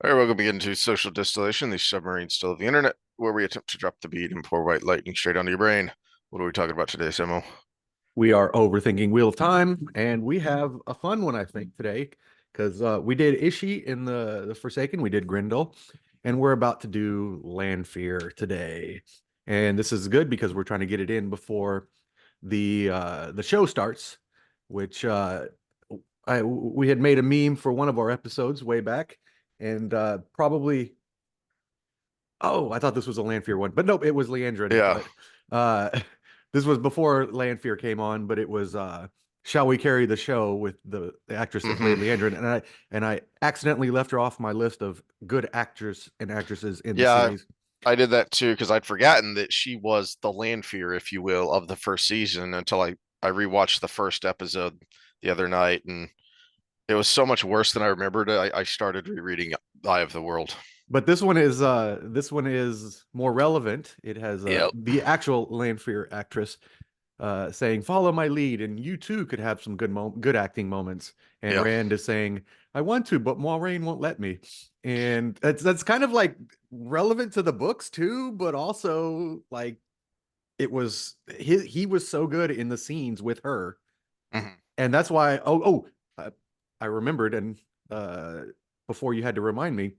All right, welcome again to Social Distillation, the submarine still of the internet, where we attempt to drop the beat and pour white lightning straight onto your brain. What are we talking about today, Samo? We are overthinking Wheel of Time, and we have a fun one, I think, today because we did Ishi in the Forsaken, we did Grendel, and we're about to do Lanfear today. And this is good because we're trying to get it in before the show starts, which we had made a meme for one of our episodes way back, and probably I thought this was a Lanfear one, but nope, it was Leandrin. Yeah. But this was before Lanfear came on, but it was Shall We Carry the Show with the actress that hmm played Leandrin, and I accidentally left her off my list of good actors and actresses in the Yeah, series. I did that too because I'd forgotten that she was the Lanfear, if you will, of the first season until I rewatched the first episode the other night, and it was so much worse than I remembered. I started rereading Eye of the World. But this one is more relevant. It has Yep. the actual Lanfear actress saying, "Follow my lead," and you too could have some good acting moments. And Yep. Rand is saying, "I want to, but Moiraine won't let me." And that's kind of like relevant to the books too, but also like he was so good in the scenes with her, hmm and that's why. I remembered, and uh, before you had to remind me,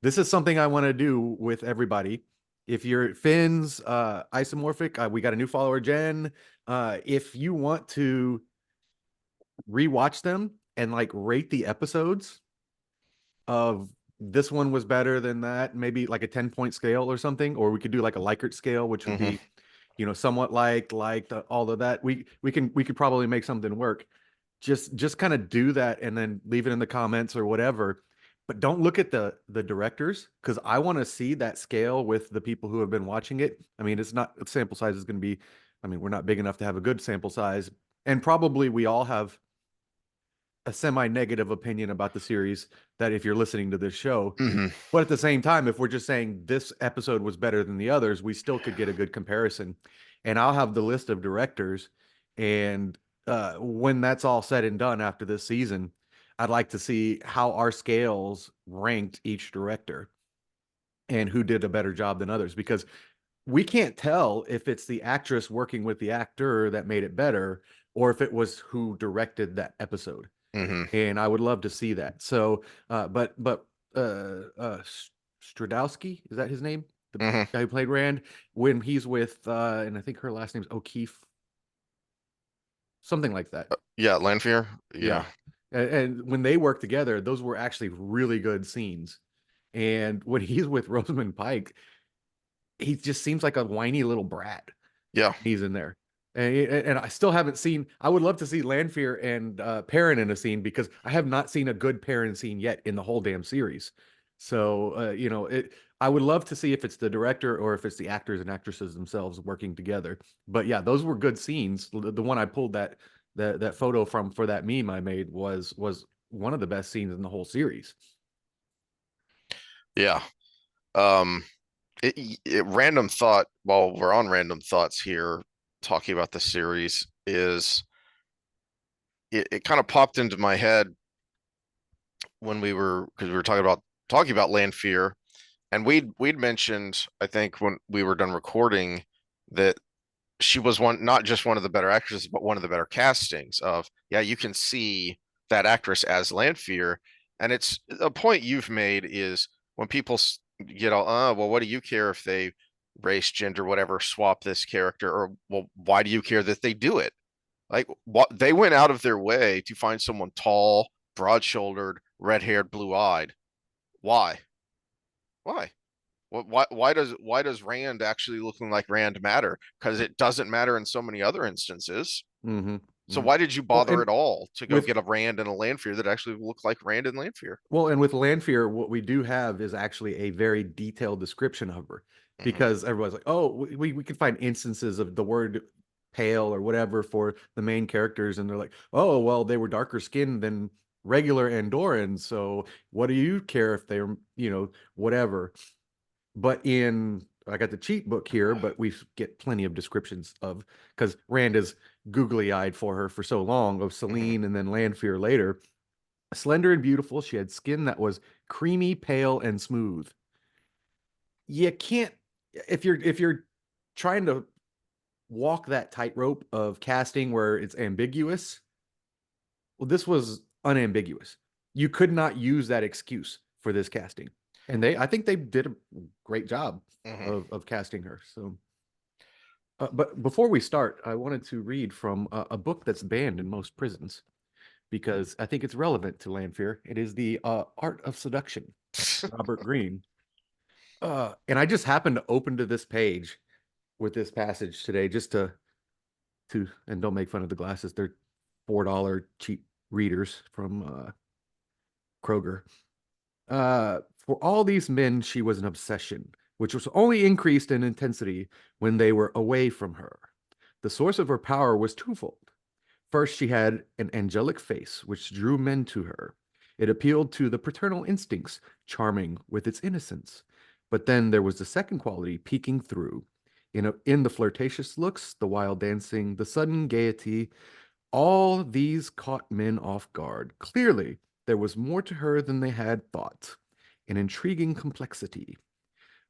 this is something I want to do with everybody. If you're Finn's isomorphic, we got a new follower, Jen. If you want to rewatch them and like rate the episodes of this one was better than that, maybe like a 10-point scale or something, or we could do like a Likert scale, which would hmm be, somewhat liked, all of that. We could probably make something work. Just kind of do that and then leave it in the comments or whatever. But don't look at the directors because I want to see that scale with the people who have been watching it. I mean, it's not sample size is going to be, I mean, we're not big enough to have a good sample size, and probably we all have a semi-negative opinion about the series that if you're listening to this show. hmm But at the same time, if we're just saying this episode was better than the others, we still could get a good comparison. And I'll have the list of directors. And when that's all said and done after this season, I'd like to see how our scales ranked each director and who did a better job than others because we can't tell if it's the actress working with the actor that made it better or if it was who directed that episode. hmm And I would love to see that. So, but Stradowski, is that his name? The hmm guy who played Rand, when he's with, and I think her last name's O'Keefe, something like that. Yeah, Lanfear. Yeah. Yeah. And when they work together, those were actually really good scenes. And when he's with Rosamund Pike, he just seems like a whiny little brat. Yeah. He's in there. And I still haven't seen. I would love to see Lanfear and Perrin in a scene because I have not seen a good Perrin scene yet in the whole damn series. So I would love to see if it's the director or if it's the actors and actresses themselves working together. But yeah, those were good scenes. The one I pulled that photo from for that meme I made was one of the best scenes in the whole series. Yeah. Um, random thought while we're on random thoughts here, talking about the series is it kind of popped into my head when because we were talking about Lanfear, and we'd mentioned, I think when we were done recording, that she was one not just one of the better actresses, but one of the better castings of, yeah, you can see that actress as Lanfear. And it's a point you've made is when people get all, well, what do you care if they race, gender, whatever, swap this character? Or, well, why do you care that they do it? Like, what they went out of their way to find someone tall, broad-shouldered, red-haired, blue-eyed. Why? Why? Why does Rand actually looking like Rand matter? Because it doesn't matter in so many other instances. Mm-hmm. So Mm-hmm. why did you Well, bother and at all to go with get a Rand and a Lanfear that actually look like Rand and Lanfear? and with Lanfear, what we do have is actually a very detailed description of her hmm because everyone's like, oh, we can find instances of the word pale or whatever for the main characters, and they're like, oh, well, they were darker skinned than regular Andorans, so what do you care if they're, whatever. But I got the cheat book here, but we get plenty of descriptions of because Rand is googly eyed for her for so long of hmm Celine and then Lanfear later. Slender and beautiful, she had skin that was creamy, pale, and smooth. You can't if you're trying to walk that tightrope of casting where it's ambiguous. Well, this was unambiguous. You could not use that excuse for this casting. And I think they did a great job Hmm. of casting her. So, but before we start, I wanted to read from a book that's banned in most prisons because I think it's relevant to Lanfear. It is the Art of Seduction, Robert Greene. And I just happened to open to this page with this passage today just to and don't make fun of the glasses. They're $4 cheap readers from Kroger. For all these men, she was an obsession, which was only increased in intensity when they were away from her. The source of her power was twofold. First, she had an angelic face which drew men to her. It appealed to the paternal instincts, charming with its innocence. But then there was the second quality peeking through. In the flirtatious looks, the wild dancing, the sudden gaiety, all these caught men off guard. Clearly, there was more to her than they had thought, an intriguing complexity.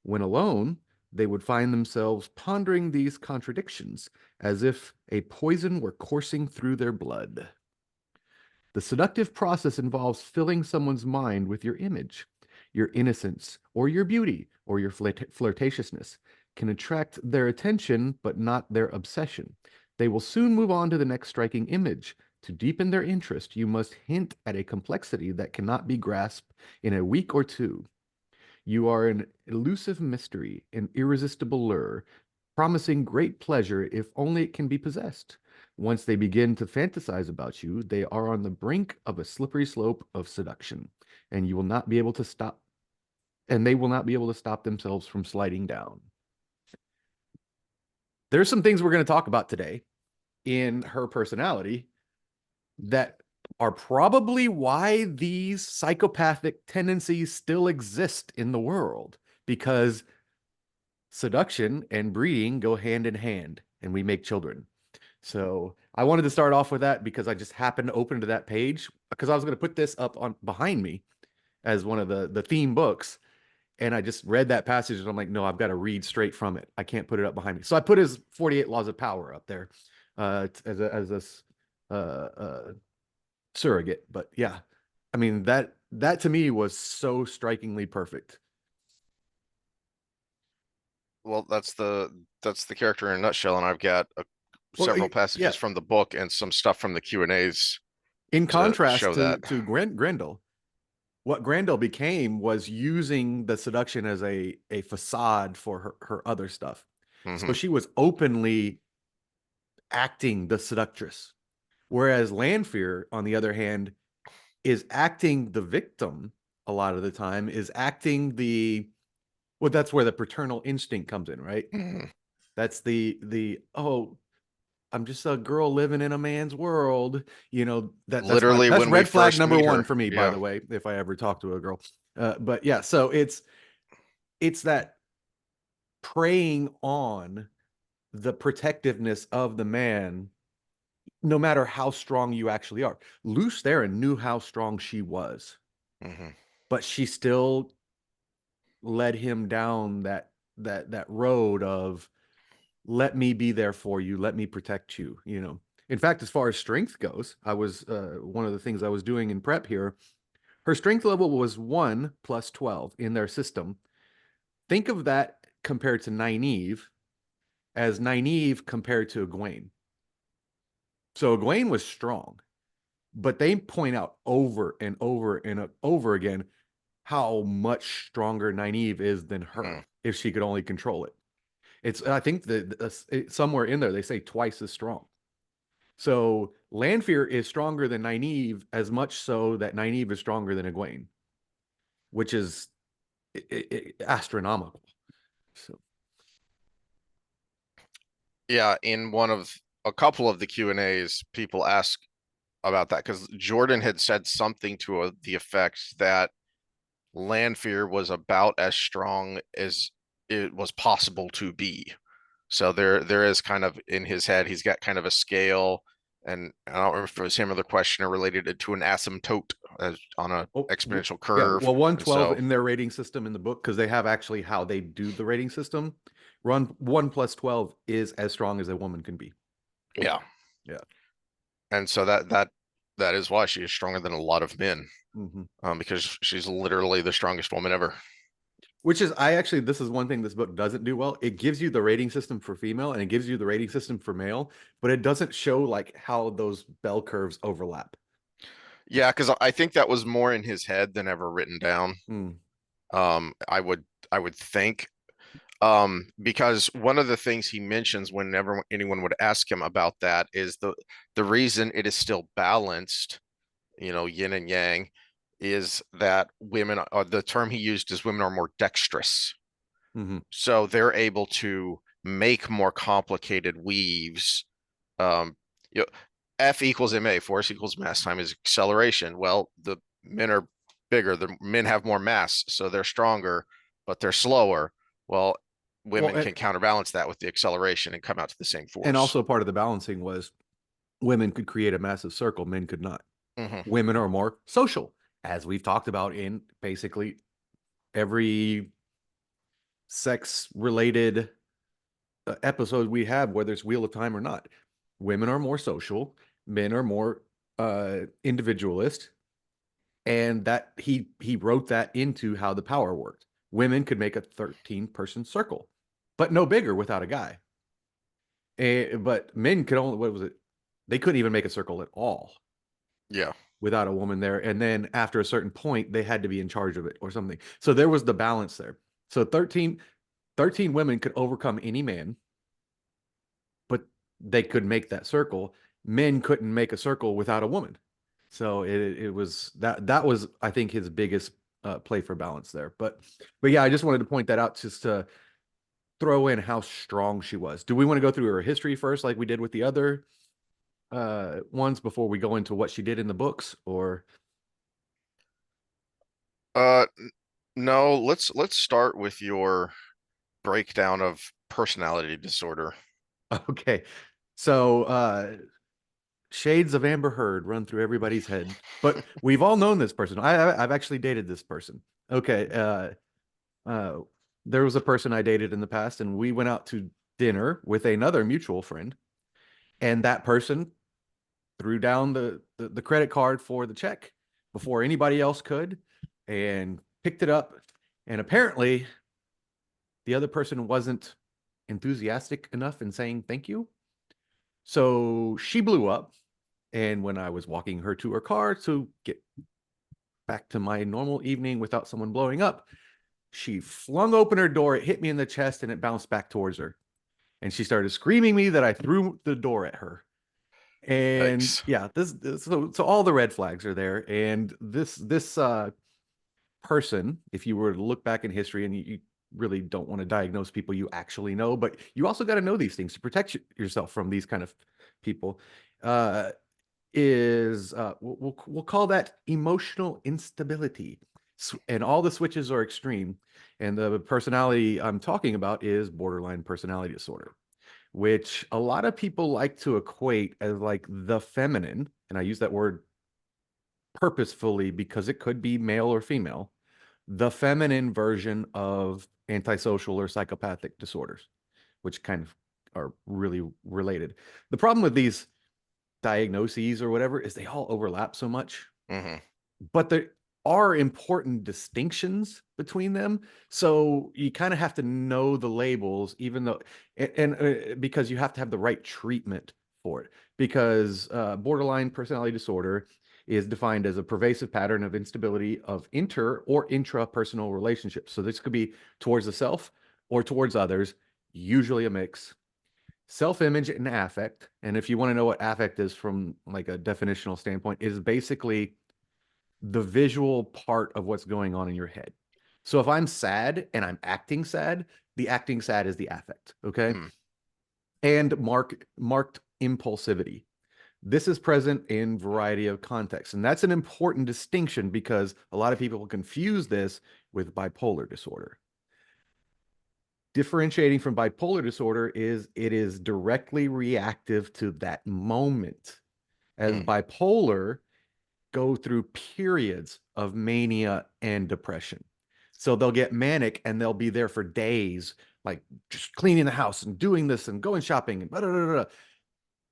When alone, they would find themselves pondering these contradictions as if a poison were coursing through their blood. The seductive process involves filling someone's mind with your image. Your innocence, or your beauty, or your flirtatiousness can attract their attention, but not their obsession. They will soon move on to the next striking image. To deepen their interest, you must hint at a complexity that cannot be grasped in a week or two. You are an elusive mystery, an irresistible lure, promising great pleasure if only it can be possessed. Once they begin to fantasize about you, they are on the brink of a slippery slope of seduction, and you will not be able to stop, and they will not be able to stop themselves from sliding down. There's some things we're going to talk about today in her personality that are probably why these psychopathic tendencies still exist in the world because seduction and breeding go hand in hand and we make children. So I wanted to start off with that because I just happened to open to that page because I was going to put this up on behind me as one of the theme books. And I just read that passage and I'm like, no, I've got to read straight from it. I can't put it up behind me. So I put his 48 Laws of Power up there as a surrogate. But yeah, I mean that to me was so strikingly perfect. Well, that's the character in a nutshell, and I've got Well, several yeah. passages from the book and some stuff from the Q&As In to contrast show that. to Grendel, what Grendel became was using the seduction as a facade for her other stuff. So Hmm. she was openly acting the seductress. Whereas Lanfear, on the other hand, is acting the victim a lot of the time, is acting well, that's where the paternal instinct comes in, right? Hmm. That's oh, I'm just a girl living in a man's world. Literally, That's when we red flag first number meet one her. for me, by Yeah. the way, if I ever talk to a girl. But yeah, so it's that preying on the protectiveness of the man, no matter how strong you actually are. Luce Theron knew how strong she was, Hmm. but she still led him down that road of let me be there for you, let me protect you. In fact, as far as strength goes, I was one of the things I was doing in prep here, her strength level was 1 plus 12 in their system. Think of that compared to Nynaeve as Nynaeve compared to Egwene. So Egwene was strong, but they point out over and over and over again how much stronger Nynaeve is than her if she could only control it. I think that somewhere in there they say twice as strong. So Lanfear is stronger than Nynaeve, as much so that Nynaeve is stronger than Egwene, which is astronomical. So Yeah, in one of a couple of the Q&As, people ask about that because Jordan had said something to the effect that Lanfear was about as strong as it was possible to be. So there is kind of in his head, he's got kind of a scale. And I don't remember if it was him or the questioner related it to an asymptote on a Oh, exponential yeah. curve. Well, And 112 so, in their rating system in the book, because they have actually how they do the rating system. Run 1 plus 12 is as strong as a woman can be. yeah. Yeah. And so that is why she is stronger than a lot of men, Hmm. because she's literally the strongest woman ever. Which is, I actually, this is one thing this book doesn't do well. It gives you the rating system for female and it gives you the rating system for male, but it doesn't show like how those bell curves overlap. Yeah, because I think that was more in his head than ever written down. Mm, I would think, because one of the things he mentions whenever anyone would ask him about that is the reason it is still balanced, yin and yang, is that women, the term he used is women are more dexterous. hmm. So they're able to make more complicated weaves. Um, you know, F equals ma, force equals mass times acceleration. Well, the men are bigger. The men have more mass, so they're stronger, but they're slower. Well, Well, women can counterbalance that with the acceleration and come out to the same and force. also part of the balancing was women could create a massive circle, men could not. Hmm. Women are more social, as we've talked about in basically every sex related episode we have, whether it's Wheel of Time or not. Women are more social, men are more individualist, and that he wrote that into how the power worked. Women could make a 13-person circle, but no bigger without a guy. But men could only, what was it? They couldn't even make a circle at all Yeah, without a woman there. And then after a certain point, they had to be in charge of it or something. So there was the balance there. So 13 women could overcome any man, but they could make that circle. Men couldn't make a circle without a woman. So it was that was, I think, his biggest play for balance there. But yeah, I just wanted to point that out just to throw in how strong she was. Do we want to go through her history first, like we did with the other ones, before we go into what she did in the books? Or uh no, let's start with your breakdown of personality disorder. okay, so shades of Amber Heard run through everybody's head, but we've all known this person. I've actually dated this person. Okay, uh, there was a person I dated in the past, and we went out to dinner with another mutual friend, and that person threw down the credit card for the check before anybody else could, and picked it up. And apparently, the other person wasn't enthusiastic enough in saying thank you, so she blew up. And when I was walking her to her car to get back to my normal evening without someone blowing up, she flung open her door. It hit me in the chest and it bounced back towards her. And she started screaming me that I threw the door at her. And Yikes. yeah, so all the red flags are there. And this person, if you were to look back in history, and you really don't want to diagnose people you actually know, but you also got to know these things to protect yourself from these kind of people. Uh, is we'll call that emotional instability, and all the switches are extreme. And the personality I'm talking about is borderline personality disorder, which a lot of people like to equate as like the feminine, and I use that word purposefully because it could be male or female, the feminine version of antisocial or psychopathic disorders, which kind of are really related. The problem with these diagnoses or whatever is they all overlap so much, Hmm. but there are important distinctions between them. So you kind of have to know the labels, even though, because you have to have the right treatment for it. Because borderline personality disorder is defined as a pervasive pattern of instability of inter or intrapersonal relationships. So this could be towards the self or towards others, usually a mix. Self-image and affect, and if you want to know what affect is from like a definitional standpoint, is basically the visual part of what's going on in your head. So if I'm sad and I'm acting sad, the acting sad is the affect, okay? Hmm. And marked impulsivity. This is present in variety of contexts, and that's an important distinction because a lot of people confuse this with bipolar disorder. Differentiating from bipolar disorder is it is directly reactive to that moment. as Mm, bipolar go through periods of mania and depression. So they'll get manic and they'll be there for days, like just cleaning the house and doing this and going shopping and blah, blah, blah, blah.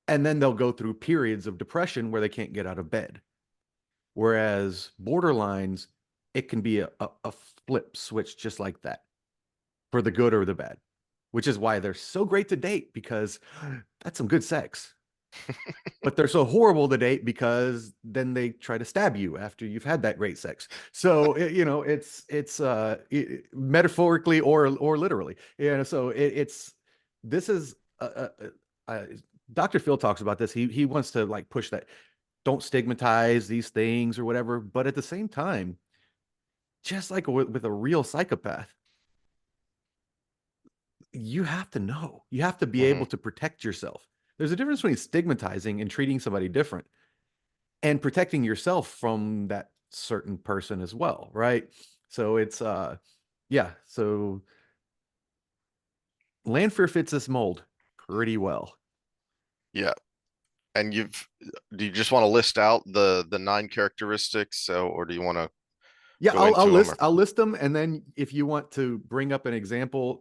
And then they'll go through periods of depression where they can't get out of bed. Whereas borderlines, it can be a flip switch just like that for the good or the bad, which is why they're so great to date because that's some good sex. But they're so horrible to date because then they try to stab you after you've had that great sex. So metaphorically or literally. So it's this is Dr. Phil talks about this. He wants to like push that don't stigmatize these things or whatever, but at the same time, just like with a real psychopath, you have to know. You have to be able mhm. to protect yourself. There's a difference between stigmatizing and treating somebody different and protecting yourself from that certain person as well, right? So it's yeah, so Lanfear fits this mold pretty well. Yeah. And do you just want to list out the nine characteristics, so or do you want to Yeah, go into them? Or I'll list them, and then if you want to bring up an example,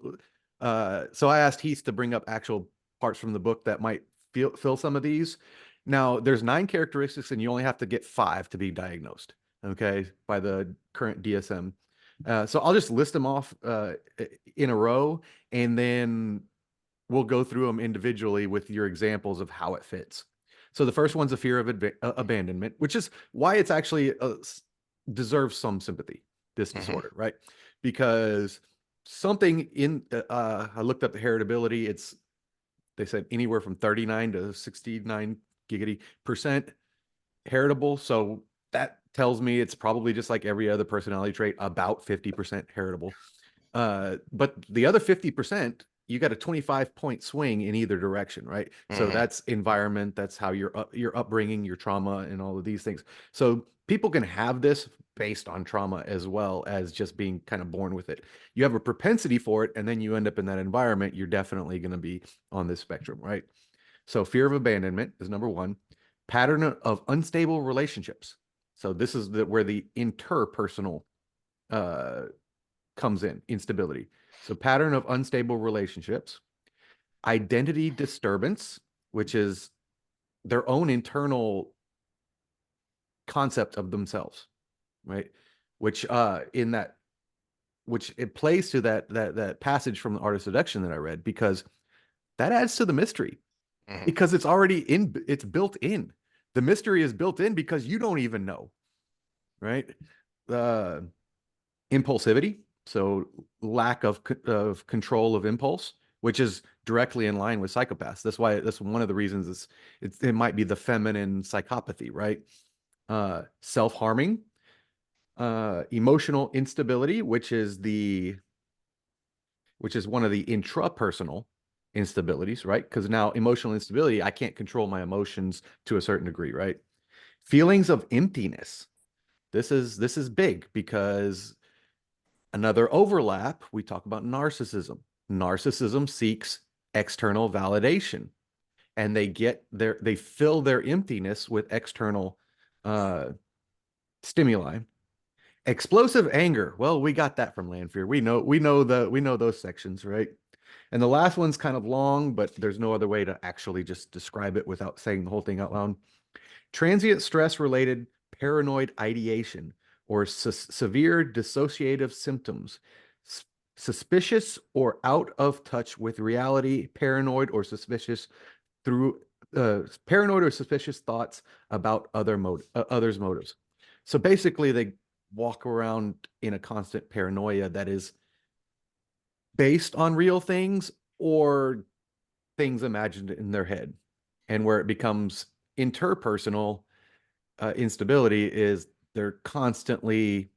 so I asked Heath to bring up actual parts from the book that might fill some of these. Now, there's nine characteristics, and you only have to get five to be diagnosed. Okay, by the current DSM. So I'll just list them off in a row, and then we'll go through them individually with your examples of how it fits. So the first one's a fear of abandonment, which is why it's actually deserves some sympathy, this Mhm, disorder, right? Because something in I looked up the heritability. It's they said anywhere from 39 to 69 giggity percent heritable. So that tells me it's probably just like every other personality trait, about 50% heritable. But the other 50%, you got a 25-point swing in either direction, right? So mhm. that's environment, that's how your upbringing, your trauma, and all of these things. So people can have this based on trauma as well as just being kind of born with it. You have a propensity for it, and then you end up in that environment, you're definitely going to be on this spectrum, right? So fear of abandonment is number one. Pattern of unstable relationships. So this is where the interpersonal uh, comes in, instability. So pattern of unstable relationships, identity disturbance, which is their own internal concept of themselves, right? Which in that which it plays to that passage from the Art of Seduction that I read because that adds to the mystery Mhm, because it's built in. The mystery is built in because you don't even know, right? Uh impulsivity, so lack of control of impulse, which is directly in line with psychopaths. That's one of the reasons it might be the feminine psychopathy, right? Self-harming, emotional instability, which is one of the intrapersonal instabilities, right? Because now emotional instability, I can't control my emotions to a certain degree, right? Feelings of emptiness. This is big because another overlap, we talk about narcissism. Narcissism seeks external validation and they fill their emptiness with external uh, stimuli. Explosive anger. Well, we got that from Lanfear. We know those sections, right? And the last one's kind of long, but there's no other way to actually just describe it without saying the whole thing out loud. Transient stress related paranoid ideation or severe dissociative symptoms, S- suspicious or out of touch with reality, paranoid or suspicious thoughts about others' motives. So basically, they walk around in a constant paranoia that is based on real things or things imagined in their head, and where it becomes interpersonal instability is they're constantly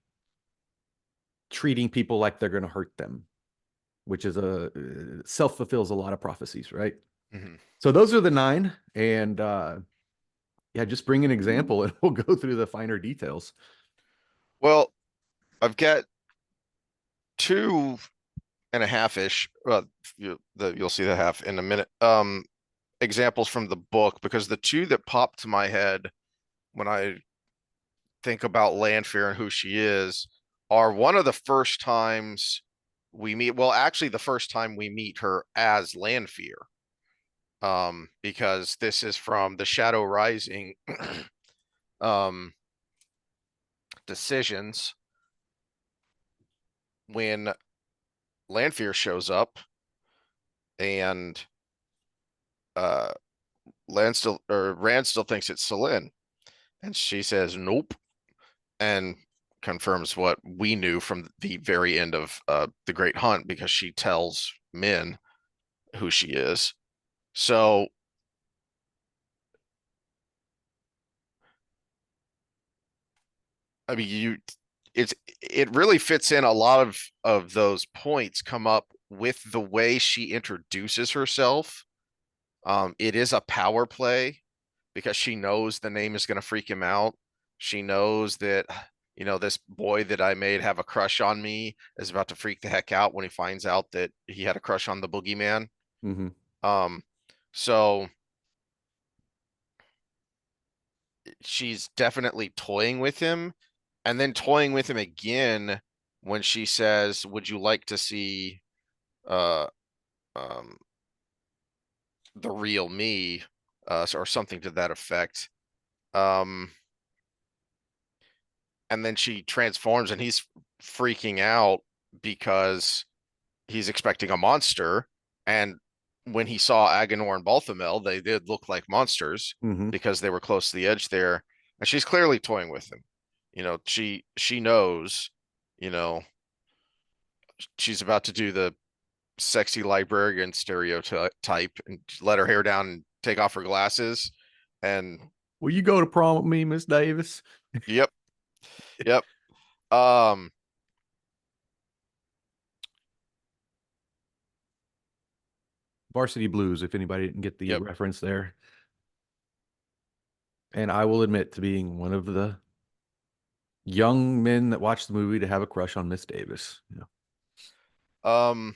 treating people like they're going to hurt them, which is a self fulfills a lot of prophecies, right? mhm. So those are the nine, and yeah, just bring an example, and we'll go through the finer details. Well, I've got two and a half ish. You'll see the half in a minute. examples from the book because the two that pop to my head when I think about Lanfear and who she is are one of the first times we meet. Well, actually, the first time we meet her as Lanfear, because this is from the Shadow Rising um, decisions when Lanfear shows up and uh, Rand still thinks it's Celine, and she says nope, and confirms what we knew from the very end of the Great Hunt because she tells Min who she is. So I mean, it really fits in. A lot of those points come up with the way she introduces herself. It is a power play because she knows the name is going to freak him out. She knows that, this boy that I made have a crush on me is about to freak the heck out when he finds out that he had a crush on the boogeyman. Mm-hmm. Um, so she's definitely toying with him and then toying with him again when she says, "Would you like to see uh um the real me?" Or something to that effect. Um, and then she transforms and he's freaking out because he's expecting a monster. And when he saw Agenor and Balthamel, they did look like monsters Mm-hmm. because they were close to the edge there. And she's clearly toying with him. She knows, you know, she's about to do the sexy librarian stereotype and let her hair down and take off her glasses. And Will you go to prom with me, Miss Davis? yep, yep. Um, Varsity Blues, if anybody didn't get the yep. reference there. And I will admit to being one of the young men that watched the movie to have a crush on Miss Davis. You know. Um,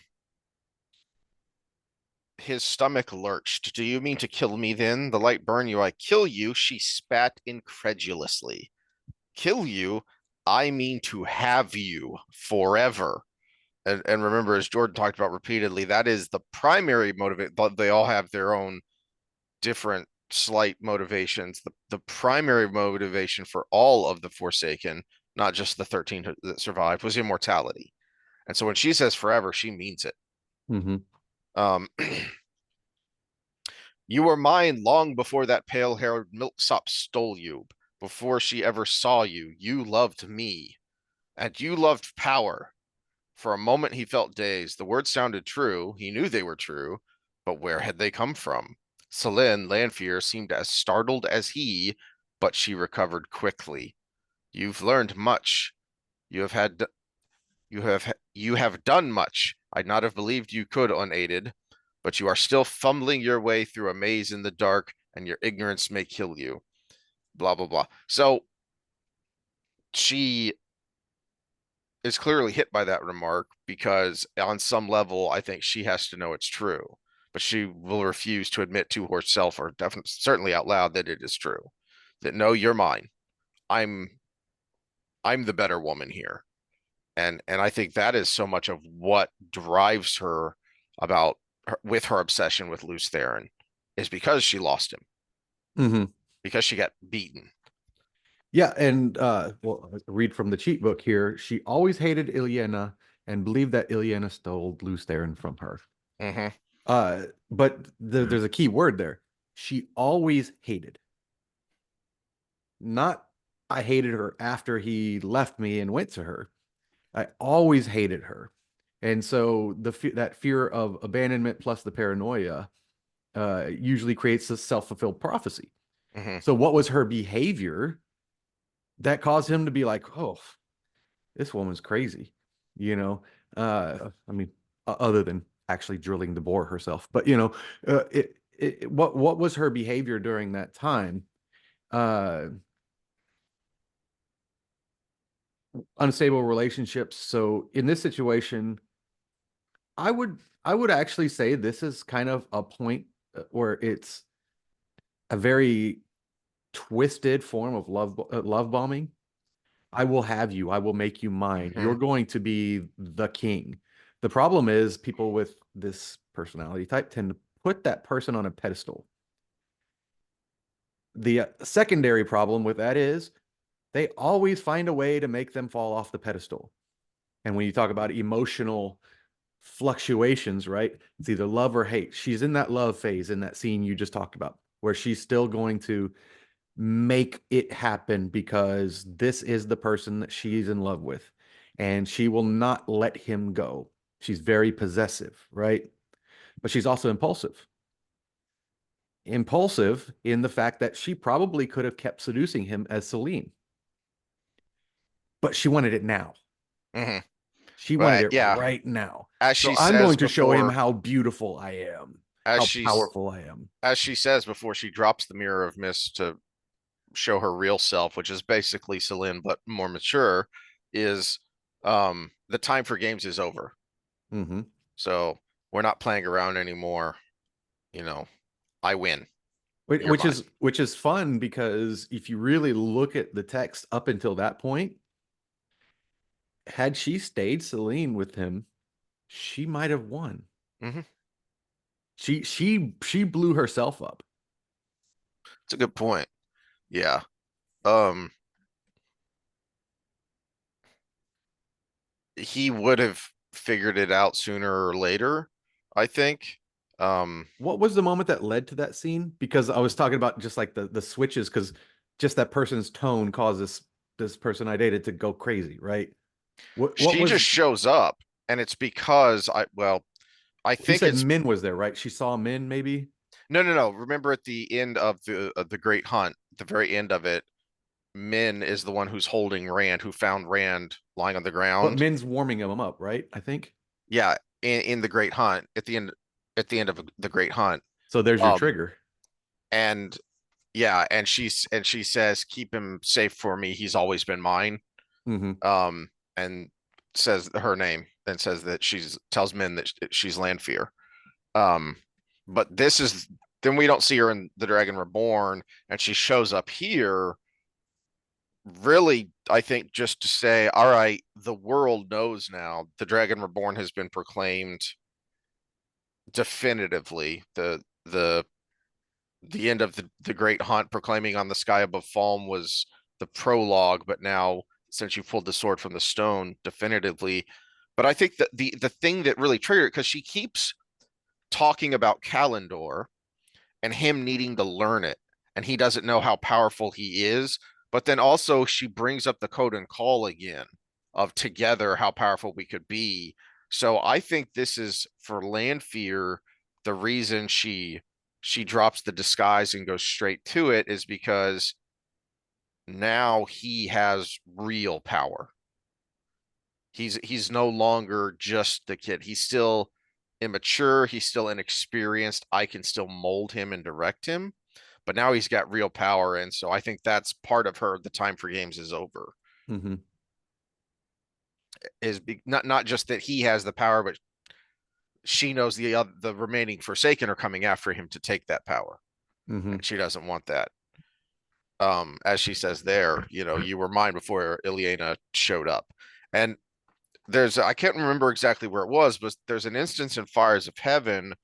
his stomach lurched. Do you mean to kill me then? The light burn you, I kill you. She spat incredulously. Kill you? I mean to have you forever. And remember, as Jordan talked about repeatedly, that is the primary motivate. But they all have their own different slight motivations. The primary motivation for all of the Forsaken, not just the 13 that survived, was immortality. And so when she says forever, she means it. Mm-hmm. Um, You were mine long before that pale-haired milksop stole you, before she ever saw you. You loved me, and you loved power. For a moment he felt dazed. The words sounded true. He knew they were true, but where had they come from? Celine Lanfear seemed as startled as he, but she recovered quickly. You've learned much. You have had you have done much. I'd not have believed you could unaided, but you are still fumbling your way through a maze in the dark, and your ignorance may kill you. Blah blah blah. So she is clearly hit by that remark because on some level, I think she has to know it's true, but she will refuse to admit to herself or definitely certainly out loud that it is true. That no, you're mine. I'm I'm the better woman here. And I think that is so much of what drives her about with her obsession with Luce Theron is because she lost him, Mm-hmm. because she got beaten. Yeah, and well, read from the cheat book here. She always hated Ilyena and believed that Ilyena stole Lews Therin from her. Hmm. But there's a key word there. She always hated. Not I hated her after he left me and went to her. I always hated her. And so that fear of abandonment plus the paranoia usually creates a self-fulfilled prophecy. Hmm. So what was her behavior that caused him to be like, oh, this woman's crazy, you know? I mean, other than actually drilling the bore herself, but what was her behavior during that time? Uh, Unstable relationships. So in this situation, I would actually say this is kind of a point. where it's a very twisted form of love bombing. I will have you. I will make you mine. Hmm. You're going to be the king. The problem is people with this personality type tend to put that person on a pedestal. The secondary problem with that is they always find a way to make them fall off the pedestal. And when you talk about emotional fluctuations, right? It's either love or hate. She's in that love phase in that scene you just talked about, where she's still going to make it happen because this is the person that she's in love with. And she will not let him go. She's very possessive, right? But she's also impulsive. Impulsive in the fact that she probably could have kept seducing him as Celine, but she wanted it now. Hmm. She wanted But it yeah, right now. as So she I'm says going to show him before, how beautiful I am, as how she's powerful I am. as she says before she drops the mirror of mist to show her real self, which is basically Celine but more mature, is the time for games is over. Mm-hmm. So we're not playing around anymore. You know, I win. You're Which mine. is fun because if you really look at the text up until that point, had she stayed Celine with him, she might have won. Hmm. She blew herself up. It's a good point. Yeah. Um, he would have figured it out sooner or later, I think. Um, What was the moment that led to that scene? Because I was talking about just like the switches, because just that person's tone causes this person I dated to go crazy, right? What she just was shows up, and it's because I you think said it's Min was there, right? She saw Min maybe, no, no, no. Remember at the end of the Great Hunt, at the very end of it, Min is the one who's holding Rand, who found Rand lying on the but ground. Min's warming him up, right? I think. Yeah, in the Great Hunt, at the end of the Great Hunt. So there's your Um, trigger. and yeah, and she says, "Keep him safe for me. He's always been mine." Hmm. And says her name, then says that she's tells Min that she's Lanfear. Um, but this is then we don't see her in The Dragon Reborn, and she shows up here really, I think, just to say, all right, the world knows now The Dragon Reborn has been proclaimed definitively. The end of the Great Hunt proclaiming on the sky above Falm was the prologue, but now since you pulled the sword from the stone definitively. But I think that the thing that really triggered it, because she keeps talking about Kalendor and him needing to learn it, and he doesn't know how powerful he is. But then also she brings up the code and call again of together how powerful we could be. So I think this is for Lanfear, the reason she drops the disguise and goes straight to it is because now he has real power. He's no longer just the kid. He's still immature, he's still inexperienced. I can still mold him and direct him, but now he's got real power, and so I think that's part of her. The time for games is over. Hmm. Not just that he has the power, but she knows the remaining Forsaken are coming after him to take that power, Hmm. and she doesn't want that. As she says there, you were mine before Ileana showed up, and I can't remember exactly where it was, but there's an instance in Fires of Heaven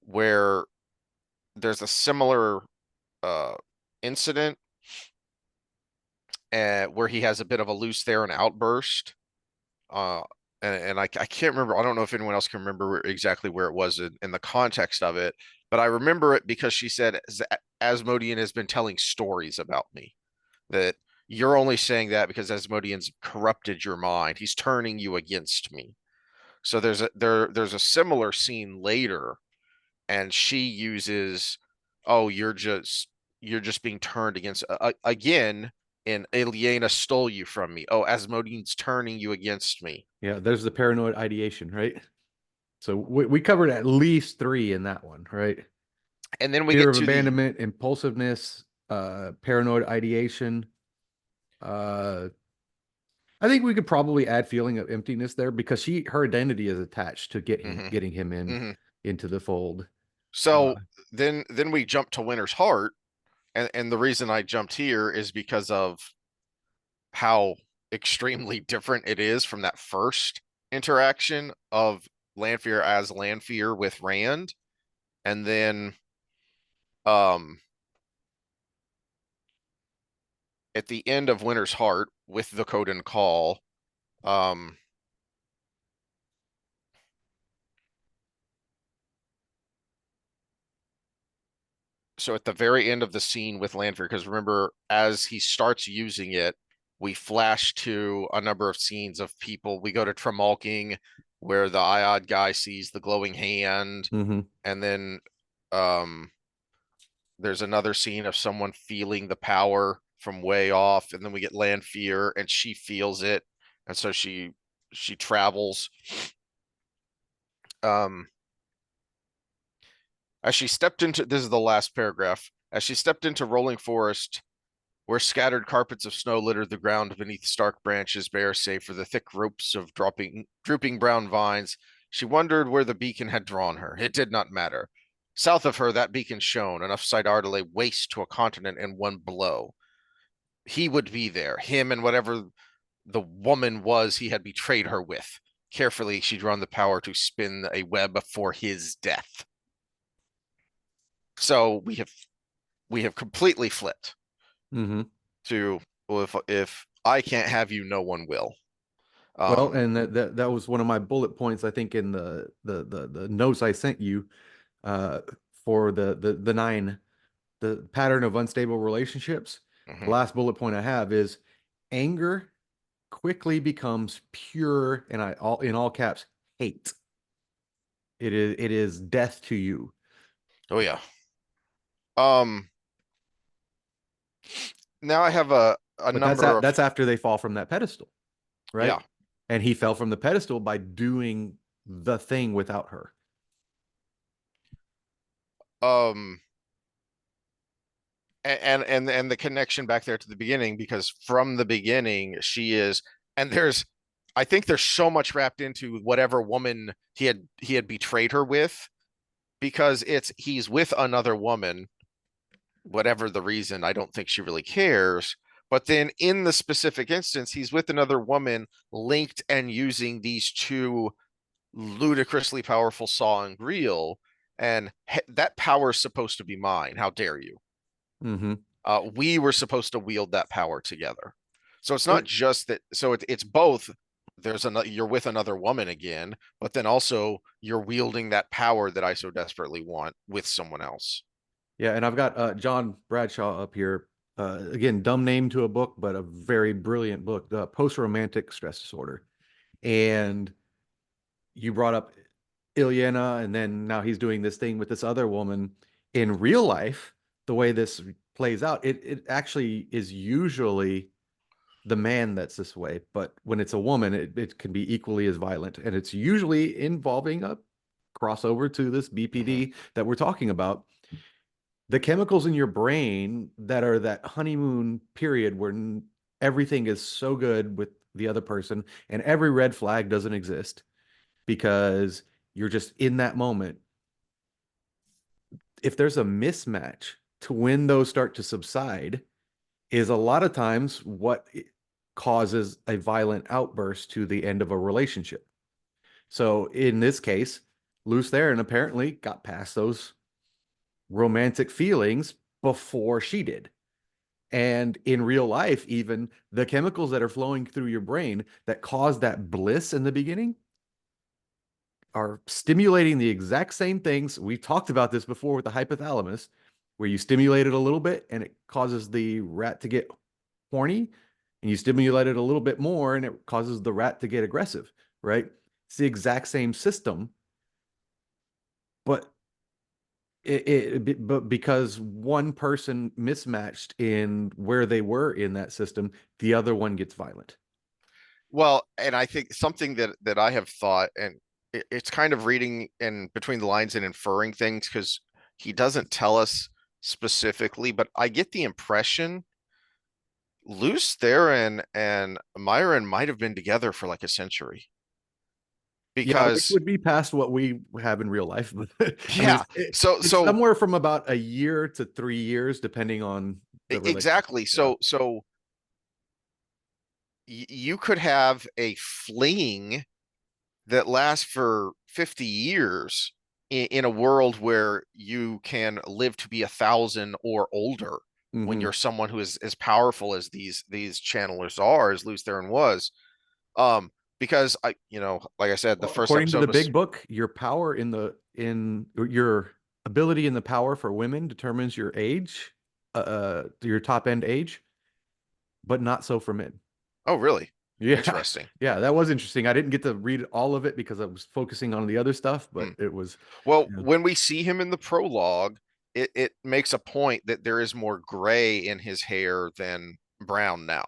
where there's a similar uh, incident where he has a bit of a loose there an outburst. Uh, and I can't remember. I don't know if anyone else can remember exactly where it was in the context of it, but I remember it because she said Asmodean has been telling stories about me. That you're only saying that because Asmodean's corrupted your mind. He's turning you against me. So there's a similar scene later, and she uses, "Oh, you're just being turned against again." And Aliena stole you from me. Oh, Asmodean's turning you against me. Yeah, there's the paranoid ideation, right? So we covered at least three in that one, right? And then we Fear get of to the abandonment, impulsiveness, paranoid ideation. Uh, I think we could probably add feeling of emptiness there because her identity is attached to hmm getting him in hmm into the fold. So then we jump to Winter's Heart, and the reason I jumped here is because of how extremely different it is from that first interaction of Lanfear as Lanfear with Rand, and then um at the end of Winter's Heart with the Code and Call, um so at the very end of the scene with Lanfear, because remember, as he starts using it, we flash to a number of scenes of people. We go to Tremalking, where the Iod guy sees the glowing hand, Mm-hmm. and then um, there's another scene of someone feeling the power from way off, and then we get Lanfear, and she feels it, and so she travels. Um, as she stepped into this is the last paragraph. As she stepped into rolling forest, where scattered carpets of snow littered the ground beneath stark branches bare save for the thick ropes of drooping brown vines, she wondered where the beacon had drawn her. It did not matter. South of her, that beacon shone, enough Sidar to lay waste to a continent in one blow. He would be there, him and whatever the woman was he had betrayed her with. Carefully, she'd drawn the power to spin a web for his death. So we have completely flipped Mm-hmm. to, well, if I can't have you, no one will. Well, Um, and that was one of my bullet points, I think, in the notes I sent you uh for the nine, the pattern of unstable relationships. The mhm. last bullet point I have is anger quickly becomes pure, and I all in all caps, hate. It is death to you. Oh yeah. Um, now I have a But that's number of, that's after they fall from that pedestal, right? yeah. And he fell from the pedestal by doing the thing without her. Um, and the connection back there to the beginning, because from the beginning she is, and I think there's so much wrapped into whatever woman he had betrayed her with, because he's with another woman, whatever the reason. I don't think she really cares. But then in the specific instance, he's with another woman linked and using these two ludicrously powerful saw and reel, and that power is supposed to be mine. How dare you? Mm-hmm. We were supposed to wield that power together. So it's not Well, just that. So it's both. There's another. You're with another woman again, but then also you're wielding that power that I so desperately want with someone else. yeah, and I've got John Bradshaw up here. Again, dumb name to a book, but a very brilliant book, Post-Romantic Stress Disorder. And you brought up Ilyana, and then now he's doing this thing with this other woman. In real life, the way this plays out, it actually is usually the man that's this way, but when it's a woman, it can be equally as violent, and it's usually involving a crossover to this Mm-hmm. BPD that we're talking about. The chemicals in your brain that are that honeymoon period where everything is so good with the other person and every red flag doesn't exist because you're just in that moment. If there's a mismatch to when those start to subside, is a lot of times what causes a violent outburst to the end of a relationship. So in this case, Luce Theron apparently got past those romantic feelings before she did. And in real life, even the chemicals that are flowing through your brain that cause that bliss in the beginning are stimulating the exact same things. We talked about this before with the hypothalamus, where you stimulate it a little bit and it causes the rat to get horny, and you stimulate it a little bit more and it causes the rat to get aggressive, right? It's the exact same system, but but because one person mismatched in where they were in that system, the other one gets violent. Well, and I think something that I have thought, and it's kind of reading in between the lines and inferring things, because he doesn't tell us specifically, but I get the impression Luce Theron and Myron might have been together for like a century. Yeah, which because would be past what we have in real life. I mean, yeah, so it's so somewhere from about a year to 3 years, depending on the relationship. exactly. Yeah. So you could have a fling that lasts for 50 years in a world where you can live to be 1,000 or older when Hmm. you're someone who is as powerful as these channelers are, as Luz Theron was. Um, because like I said, the Well, first according to episode the was big book, your power in your ability in the power for women determines your age, your top end age, but not so for men. oh really Yeah, interesting. yeah, that was interesting. I didn't get to read all of it because I was focusing on the other stuff, but Hmm. it was, Well, yeah. when we see him in the prologue, it makes a point that there is more gray in his hair than brown now.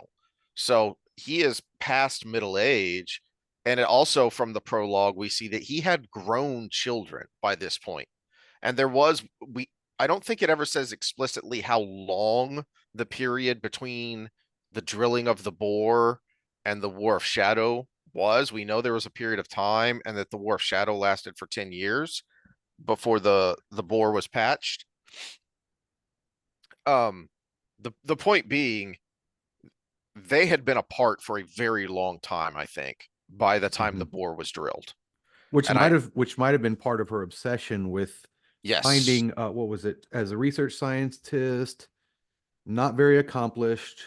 So he is past middle age. And it also from the prologue, we see that he had grown children by this point. And there was we I don't think it ever says explicitly how long the period between the drilling of the bore and the War of Shadow was. We know there was a period of time and that the War of Shadow lasted for 10 years before the bore was patched. Um, the point being, they had been apart for a very long time. I think by the time the Mhm. bore was drilled, Which and might I have which might have been part of her obsession with yes, finding what was it, as a research scientist, not very accomplished,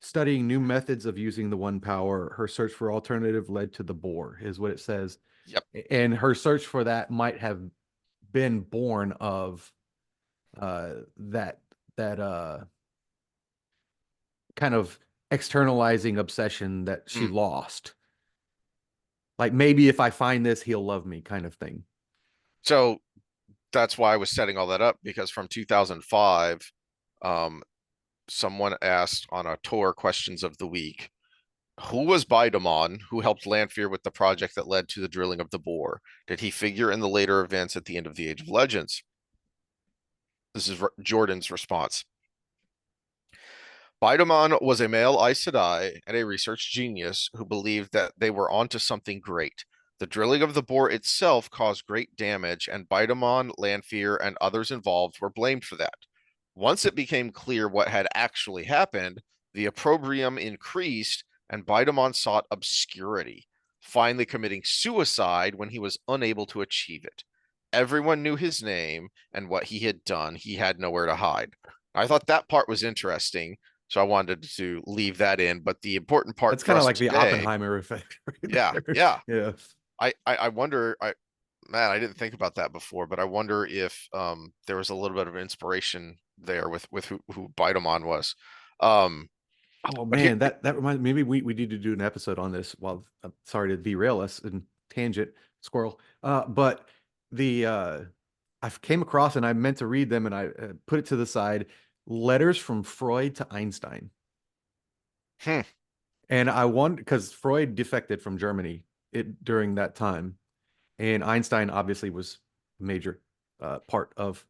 studying new methods of using the one power. Her search for alternative led to the bore, is what it says. yep. And her search for that might have been born of that kind of externalizing obsession that she Mm. lost. Like, maybe if I find this, he'll love me, kind of thing. So that's why I was setting all that up because from 2005, um, someone asked on a tour questions of the week, who was Bidamon who helped Lanfear with the project that led to the drilling of the bore? Did he figure in the later events at the end of the Age of Legends? This is Jordan's response. Bidamon was a male Aes Sedai and a research genius who believed that they were onto something great. The drilling of the bore itself caused great damage, and Bidamon, Lanfear, and others involved were blamed for that. Once it became clear what had actually happened, the opprobrium increased, and Bidamon sought obscurity, finally committing suicide when he was unable to achieve it. Everyone knew his name and what he had done. He had nowhere to hide. I thought that part was interesting, so I wanted to leave that in. But the important part That's for kind of us like the today, Oppenheimer effect right yeah, there. yeah. Yeah. I wonder. Man, I didn't think about that before, but I wonder if there was a little bit of inspiration there with who Bidamon was. Um, Oh but here, man, that reminds maybe we need to do an episode on this. Well, I'm sorry to derail us and tangent squirrel. But the I came across and I meant to read them and I put it to the side. Letters from Freud to Einstein. hmm, And I wonder because Freud defected from Germany during that time, and Einstein obviously was a major part of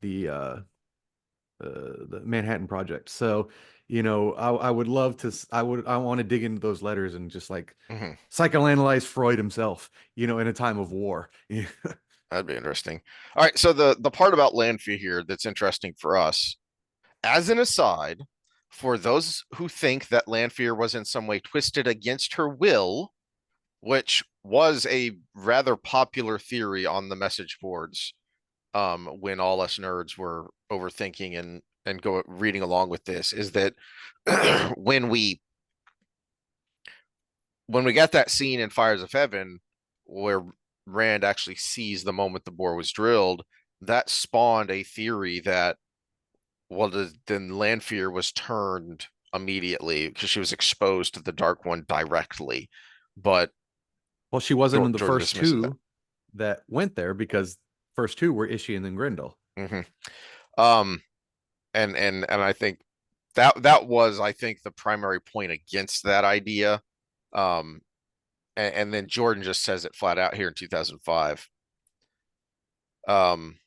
the the Manhattan Project. So, I would love to. I want to dig into those letters and just like mhm, psychoanalyze Freud himself. In a time of war. Yeah. that'd be interesting. All right, so the part about Lanfear here that's interesting for us, as an aside, for those who think that Lanfear was in some way twisted against her will, which was a rather popular theory on the message boards when all us nerds were overthinking and go reading along with this, is that when we got that scene in Fires of Heaven where Rand actually sees the moment the bore was drilled, that spawned a theory that then Lanfear was turned immediately because she was exposed to the Dark One directly, but Well, she wasn't in the Jordan first dismisses that. two that went there because first two were Ishii and then Grendel. Hmm. Um, and I think that was, I think, the primary point against that idea. Um, and then Jordan just says it flat out here in 2005. Um,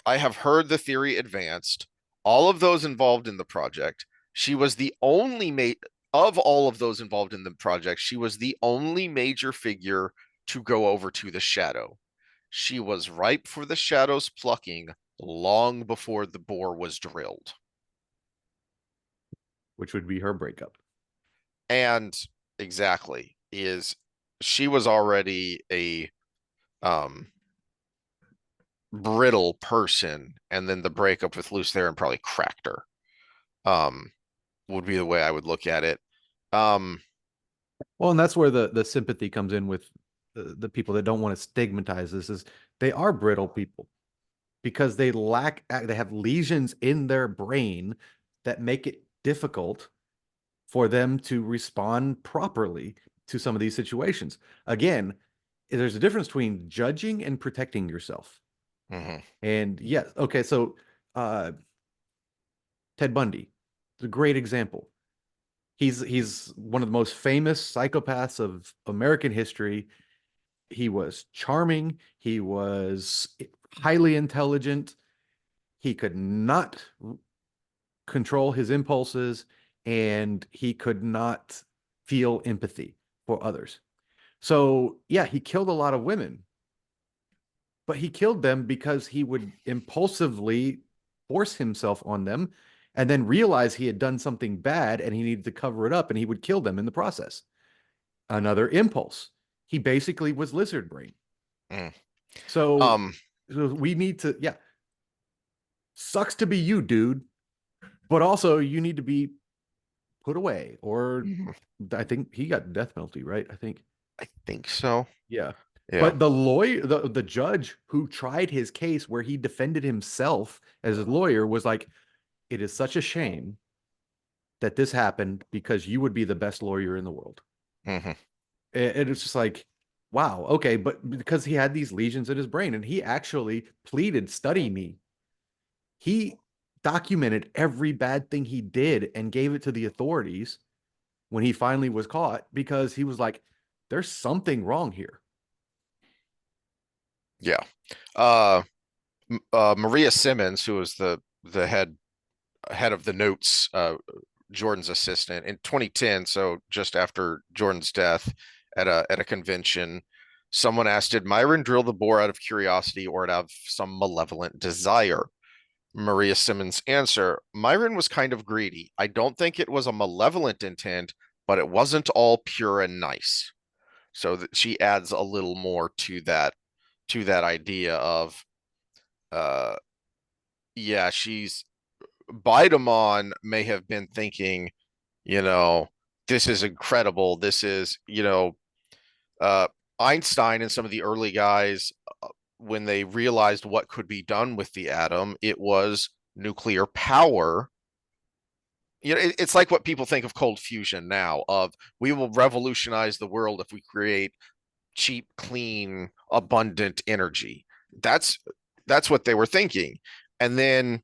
I have heard the theory advanced. All of those involved in the project. She was the only mate. of all of those involved in the project, she was the only major figure to go over to the shadow. She was ripe for the shadow's plucking long before the bore was drilled. which would be her breakup. And exactly, is she was already a um brittle person, and then the breakup with Luce Theron probably cracked her. Um, would be the way I would look at it. Um, Well, and that's where the sympathy comes in with the people that don't want to stigmatize this is they are brittle people because they have lesions in their brain that make it difficult for them to respond properly to some of these situations. Again, there's a difference between judging and protecting yourself. mhm, And yes, okay, so uh Ted Bundy, it's a great example. He's one of the most famous psychopaths of American history. He was charming, he was highly intelligent, he could not control his impulses, and he could not feel empathy for others. So, yeah, he killed a lot of women, but he killed them because he would impulsively force himself on them and then realize he had done something bad and he needed to cover it up and he would kill them in the process. Another impulse. He basically was lizard brain. mm. So, Um, we need to, yeah, sucks to be you, dude, but also you need to be put away. Or mhm, I think he got death penalty, right? I think. I think so. Yeah. Yeah. But the lawyer, the judge who tried his case where he defended himself as a lawyer was like, it is such a shame that this happened because you would be the best lawyer in the world. Mhm. And it's just like, wow, okay, but because he had these lesions in his brain and he actually pleaded, study me. He documented every bad thing he did and gave it to the authorities when he finally was caught because he was like, there's something wrong here. Yeah. Maria Simmons, who was the head of the notes, Jordan's assistant in 2010, so just after Jordan's death at a convention, someone asked, "Did Myron drill the bore out of curiosity or out of some malevolent desire?" Maria Simmons' answer, Myron was kind of greedy. I don't think it was a malevolent intent, but it wasn't all pure and nice. So that she adds a little more to that idea of uh yeah, she's Bidamon may have been thinking, you know, this is incredible. This is, uh Einstein and some of the early guys, when they realized what could be done with the atom, it was nuclear power. It's like what people think of cold fusion now, of we will revolutionize the world if we create cheap, clean, abundant energy. That's that's what they were thinking. And then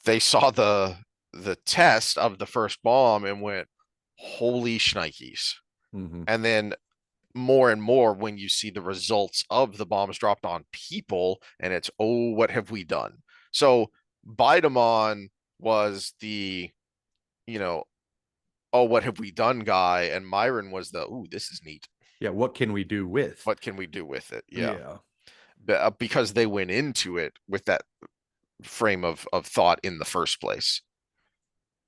they saw the test of the first bomb and went, holy shnikes. Mm-hmm. And then more and more when you see the results of the bombs dropped on people, and it's, oh, what have we done? So Bidamon was the, you know, oh, what have we done guy, and Myron was the, ooh, this is neat. Yeah, what can we do with? What can we do with it? Yeah. Yeah. Because they went into it with that frame of thought in the first place.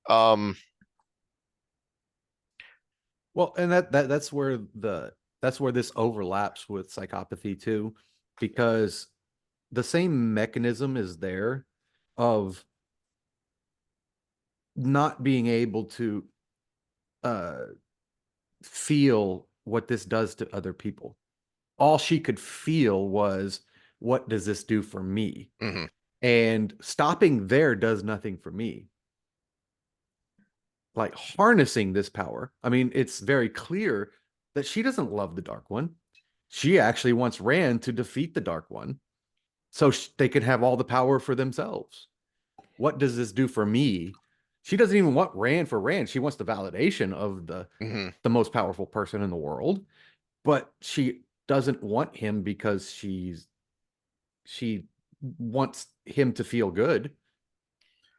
Um, Well, and that's where this overlaps with psychopathy too, because the same mechanism is there of not being able to uh feel what this does to other people. All she could feel was, what does this do for me? mhm, And stopping there does nothing for me. Like harnessing this power. I mean, it's very clear that she doesn't love the Dark One. She actually wants Rand to defeat the Dark One so they can have all the power for themselves. What does this do for me? She doesn't even want Rand for Rand. She wants the validation of mhm, the most powerful person in the world, but she doesn't want him because she wants him to feel good.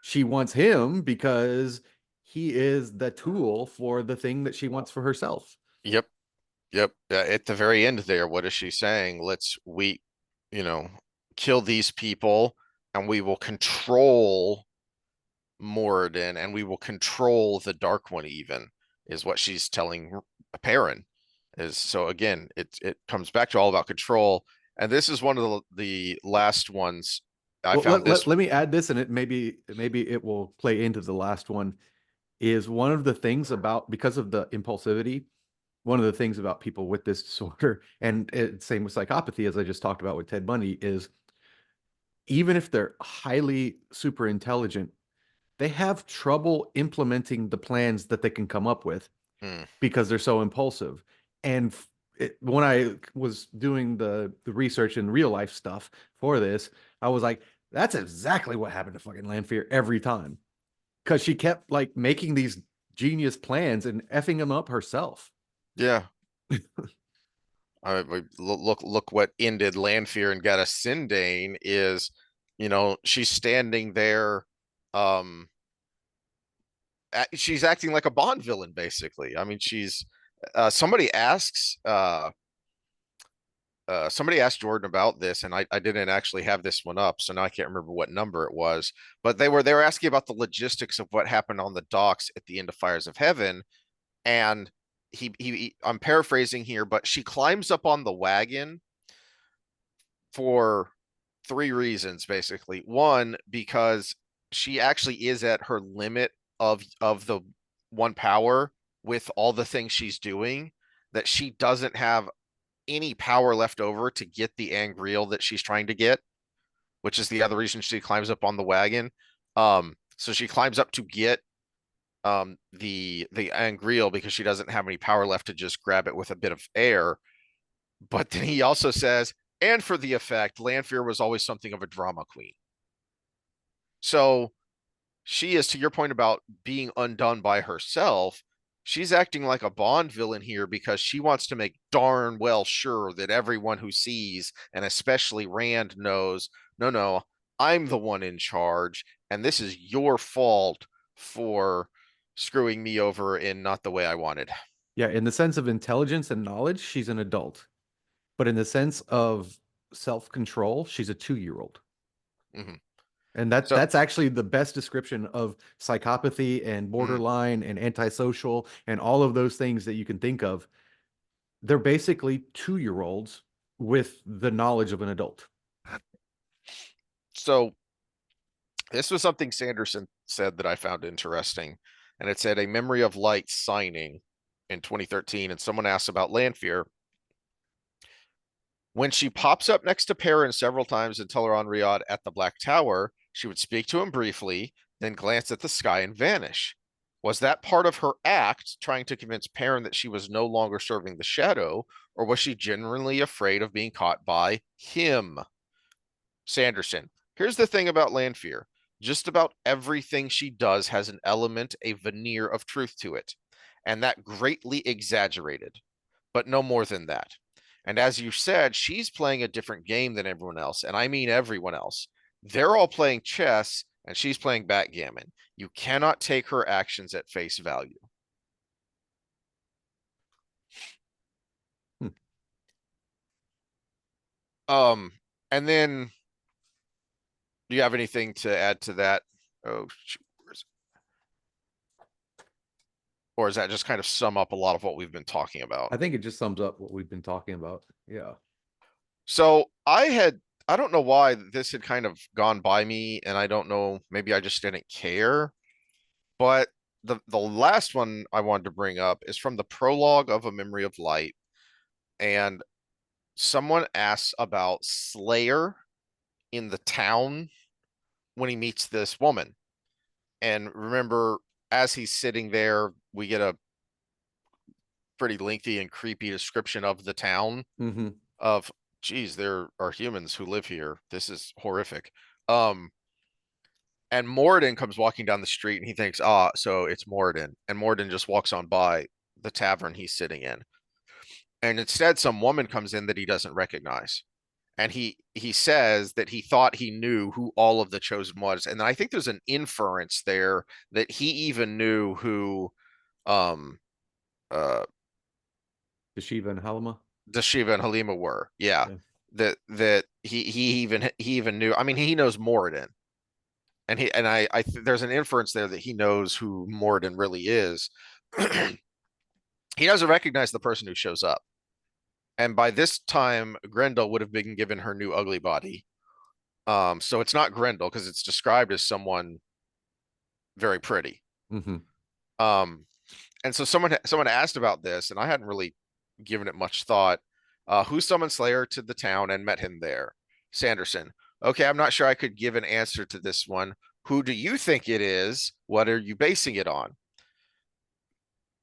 She wants him because he is the tool for the thing that she wants for herself. Yep. Yep. At the very end there, what is she saying? You know, kill these people and we will control Moradin and we will control the Dark One even, is what she's telling Perrin. Is so again, it comes back to all about control. And this is one of the last ones. I Well, found this. let me add this, and it maybe it will play into the last one. Is one of the things about, because of the impulsivity, one of the things about people with this disorder, and same with psychopathy, as I just talked about with Ted Bundy, is even if they're highly super intelligent, they have trouble implementing the plans that they can come up with Hmm, because they're so impulsive. And when I was doing the research and real life stuff for this, I was like, that's exactly what happened to fucking Lanfear every time, because she kept like making these genius plans and effing them up herself. yeah. Look what ended Lanfear and got a Sindane is, she's standing there. Um, she's acting like a Bond villain, basically. I mean, she's somebody asks somebody asked Jordan about this, and I didn't actually have this one up, so now I can't remember what number it was. But they were asking about the logistics of what happened on the docks at the end of Fires of Heaven, and I'm paraphrasing here, but she climbs up on the wagon for three reasons, basically. One, because she actually is at her limit of the one power with all the things she's doing, that she doesn't have any power left over to get the angreal that she's trying to get, which is the other reason she climbs up on the wagon. So she climbs up to get the angreal because she doesn't have any power left to just grab it with a bit of air. But then he also says, and for the effect, Lanfear was always something of a drama queen. So she is, to your point about being undone by herself, she's acting like a Bond villain here because she wants to make darn well sure that everyone who sees, and especially Rand, knows, no, no, I'm the one in charge, and this is your fault for screwing me over in not the way I wanted. Yeah, in the sense of intelligence and knowledge, she's an adult. But in the sense of self-control, she's a 2-year-old. Mm-hmm. And So, that's actually the best description of psychopathy and mm, borderline and antisocial and all of those things that you can think of. They're basically 2-year-olds with the knowledge of an adult. so this was something Sanderson said that I found interesting, and it said a Memory of Light signing in 2013, and someone asked about Lanfear. When she pops up next to Perrin several times in Tel'aran'rhiod at the Black Tower, she would speak to him briefly, then glance at the sky and vanish. Was that part of her act, trying to convince Perrin that she was no longer serving the Shadow, or was she genuinely afraid of being caught by him? Sanderson. Here's the thing about Lanfear. Just about everything she does has an element, a veneer of truth to it, and that greatly exaggerated, but no more than that. And as you said, she's playing a different game than everyone else, and I mean everyone else. They're all playing chess, and she's playing backgammon. You cannot take her actions at face value. Hmm. Um, and then do you have anything to add to that? Oh, shoot, or is that just kind of sum up a lot of what we've been talking about? I think it just sums up what we've been talking about. Yeah. So I don't know why this had kind of gone by me, and I don't know, maybe I just didn't care. But the last one I wanted to bring up is from the prologue of A Memory of Light, and someone asks about Slayer in the town when he meets this woman. And remember, as he's sitting there, we get a pretty lengthy and creepy description of the town Hmm. of, geez, there are humans who live here. This is horrific. Um, and Moradin comes walking down the street and he thinks, ah, so it's Moradin. And Moradin just walks on by the tavern he's sitting in. And instead, some woman comes in that he doesn't recognize. and he says that he thought he knew who all of the chosen was, and I think there's an inference there that he even knew who um uh The Shiva and Halima. the Shiva and Halima were. Yeah. Yeah. That he even knew. I mean, he knows Moradin, and there's an inference there that he knows who Moradin really is. He doesn't recognize the person who shows up. And by this time, Grendel would have been given her new ugly body. So it's not Grendel because it's described as someone very pretty. Hmm. Um, and so someone asked about this, and I hadn't really given it much thought. Who summoned Slayer to the town and met him there? Sanderson. Okay, I'm not sure I could give an answer to this one. Who do you think it is? What are you basing it on?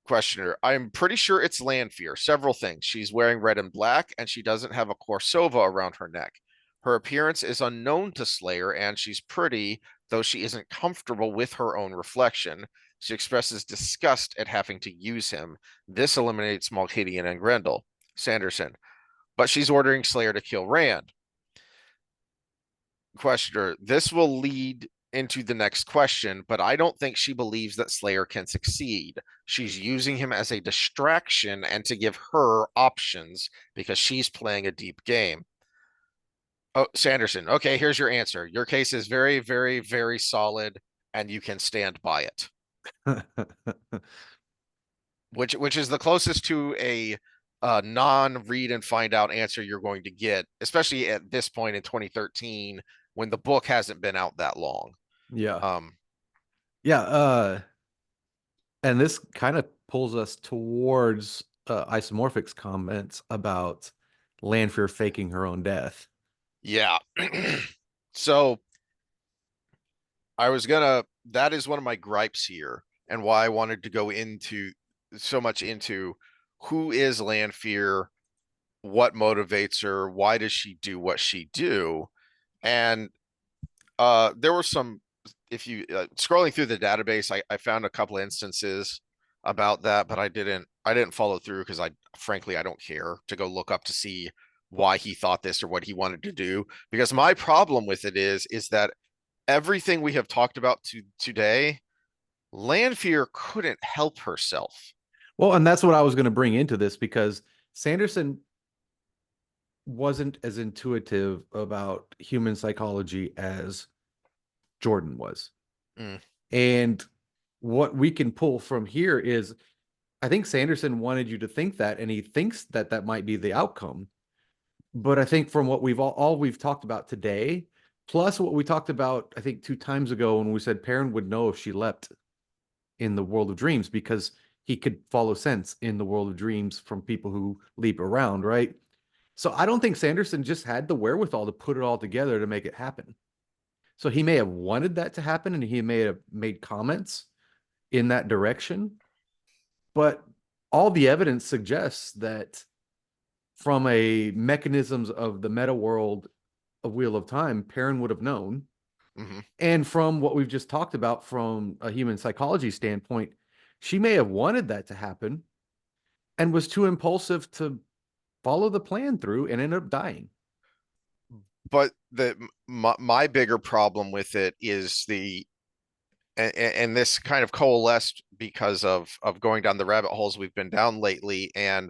Questioner. I'm pretty sure it's Lanfear. Several things. She's wearing red and black, and she doesn't have a corsova around her neck. Her appearance is unknown to Slayer, and she's pretty, though she isn't comfortable with her own reflection. She expresses disgust at having to use him. This eliminates Malkavian and Grendel. Sanderson. But she's ordering Slayer to kill Rand. Questioner. This will lead into the next question, but I don't think she believes that Slayer can succeed. She's using him as a distraction and to give her options because she's playing a deep game. Oh, Sanderson. Okay, here's your answer. Your case is very, very, very solid, and you can stand by it. Which is the closest to a non-read and find out answer you're going to get, especially at this point in 2013 when the book hasn't been out that long. Yeah. Um, Yeah. And this kind of pulls us towards Isomorphic's comments about Lanfear faking her own death. yeah. So I was gonna, that is one of my gripes here and why I wanted to go into so much into who is Lanfear, what motivates her, why does she do what she do? And there were some, if you scrolling through the database, I found a couple of instances about that, but I didn't follow through because I frankly I don't care to go look up to see why he thought this or what he wanted to do. Because my problem with it is that everything we have talked about today, Lanfear couldn't help herself. Well, and that's what I was going to bring into this because Sanderson wasn't as intuitive about human psychology as Jordan was. Mm, And what we can pull from here is I think Sanderson wanted you to think that, and he thinks that that might be the outcome. But I think from what all we've talked about today, plus what we talked about, I think 2 times ago when we said Perrin would know if she leapt in the world of dreams because he could follow sense in the world of dreams from people who leap around, right? So I don't think Sanderson just had the wherewithal to put it all together to make it happen. So he may have wanted that to happen and he may have made comments in that direction, but all the evidence suggests that from a mechanisms of the meta world of Wheel of Time, Perrin would have known. hmm And from what we've just talked about from a human psychology standpoint, she may have wanted that to happen and was too impulsive to follow the plan through and ended up dying. But my bigger problem with it is and this kind of coalesced because of going down the rabbit holes we've been down lately and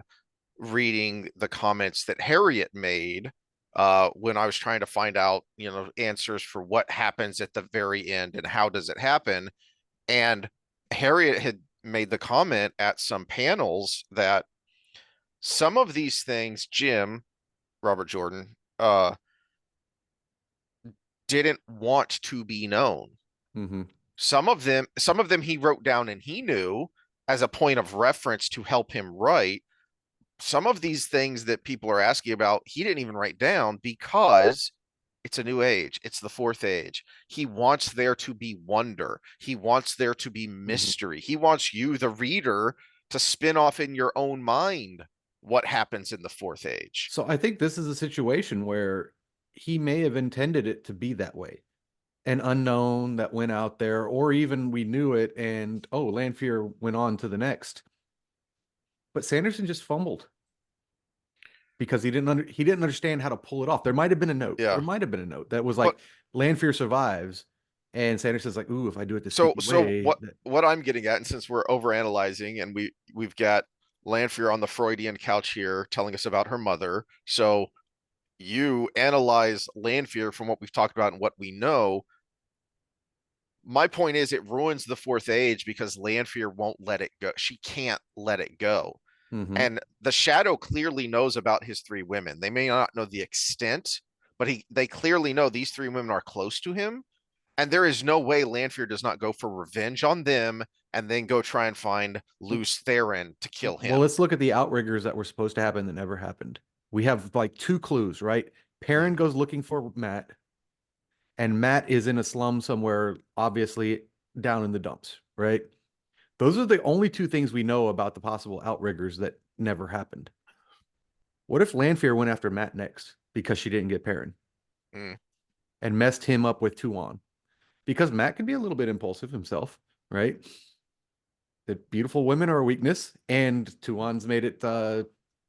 reading the comments that Harriet made when I was trying to find out, answers for what happens at the very end and how does it happen. And Harriet had made the comment at some panels that some of these things, Jim, Robert Jordan, didn't want to be known. Mm-hmm. Some of them he wrote down and he knew as a point of reference to help him write. Some of these things that people are asking about, he didn't even write down because it's a new age. It's the fourth age. He wants there to be wonder. He wants there to be Mm-hmm. mystery. He wants you, the reader, to spin off in your own mind what happens in the fourth age. So I think this is a situation where he may have intended it to be that way. An unknown that went out there, or even we knew it and oh, Lanfear went on to the next. But Sanderson just fumbled. because he didn't understand how to pull it off. There might have been a note. There Yeah. might have been a note that was But like Lanfear survives, and Sanderson's like, "Ooh, if I do it the so sneaky so way, what what I'm getting at, and since we're over analyzing and we've got Lanfear on the Freudian couch here telling us about her mother. So you analyze Lanfear from what we've talked about and what we know. My point is it ruins the fourth age because Lanfear won't let it go. She can't let it go. mm-hmm. And the Shadow clearly knows about his three women. They may not know the extent, but they clearly know these three women are close to him. And there is no way Lanfear does not go for revenge on them and then go try and find Luce Theron to kill Well, him. let's look at the outriggers that were supposed to happen that never happened. We have like two clues, right? Perrin Mhm. goes looking for Matt, and Matt is in a slum somewhere, obviously down in the dumps, right? Those are the only two things we know about the possible outriggers that never happened. What if Lanfear went after Matt next because she didn't get Perrin Mm, and messed him up with Tuan? Because Matt can be a little bit impulsive himself, right? That beautiful women are a weakness, and Tuan's made it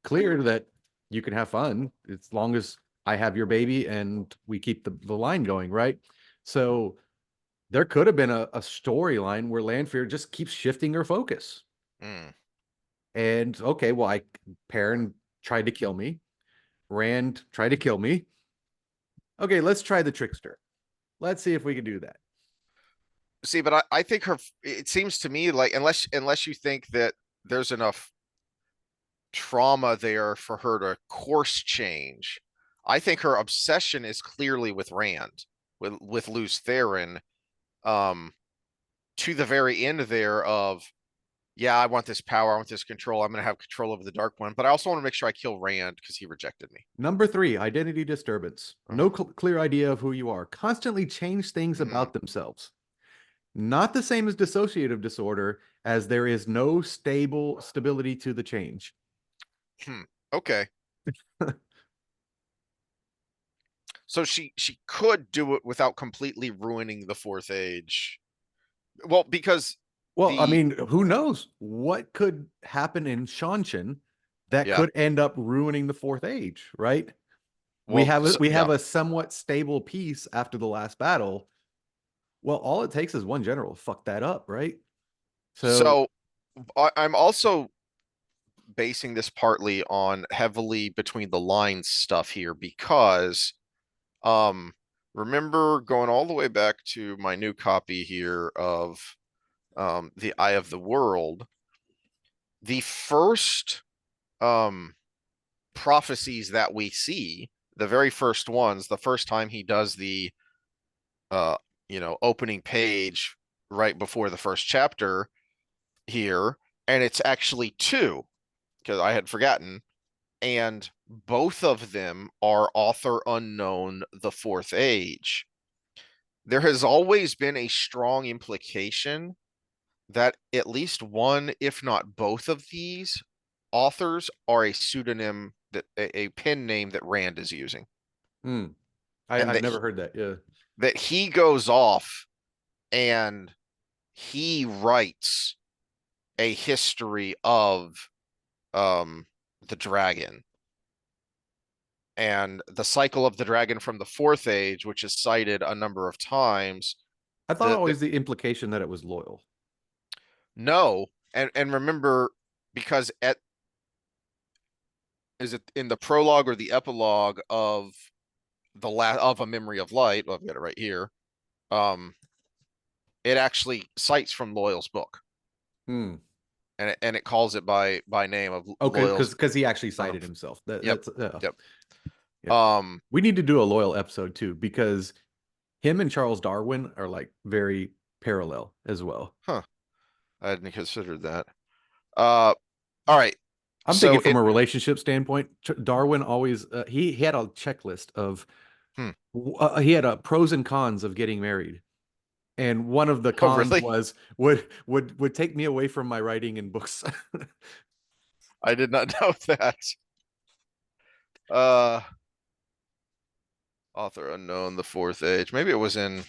clear that you can have fun as long as I have your baby and we keep the line going, right? So there could have been a storyline where Lanfear just keeps shifting her focus. mm. And okay, well, Perrin tried to kill me. Rand tried to kill me. Okay, let's try the trickster. Let's see if we can do that. See, but I think it seems to me like unless you think that there's enough trauma there for her to course change, I think her obsession is clearly with Rand, with Luce Theron, um, to the very end there of yeah, I want this power, I want this control, I'm gonna have control over the Dark One, but I also want to make sure I kill Rand because he rejected me. Number three, identity disturbance. No clear idea of who you are. Constantly change things Mm-hmm. about themselves. Not the same as dissociative disorder, as there is no stability to the change. Hmm. Okay. So she could do it without completely ruining the fourth age. Well, because Well, I the mean, who knows what could happen in Shanshan that yeah, could end up ruining the fourth age, right? well, so, We have yeah. a somewhat stable peace after the last battle. Well, all it takes is one general to fuck that up, right? So, So I'm also basing this partly on heavily between the lines stuff here because um remember going all the way back to my new copy here of The Eye of the World, the first um prophecies that we see, the very first ones, the first time he does the uh opening page right before the first chapter here, and it's actually two because I had forgotten, and both of them are author unknown, the fourth age. There has always been a strong implication that at least one, if not both of these authors are a pseudonym, that a pen name that Rand is using, hmm, and I've never heard that. Yeah. that he goes off and he writes a history of um the dragon and the cycle of the dragon from the fourth age, which is cited a number of times. I thought The always the implication that it was loyal. no, and remember, because at is it in the prologue or the epilogue of the last of A Memory of Light? Well, I've got it right here. Um, it actually cites from Loyal's book, Hmm. and it calls it by name of Okay, Loyal's because he actually son cited of. himself. Yep, That's yep. yeah. Um, We need to do a loyal episode too because him and Charles Darwin are like very parallel as well. huh. I hadn't considered that. Uh, all right. I'm thinking So from it. a relationship standpoint, Darwin always he had a checklist of Hmm. he had a pros and cons of getting married. And one of the Oh, cons really? was would take me away from my writing in books. I did not know that. Uh, author unknown, the fourth age. Maybe it was in.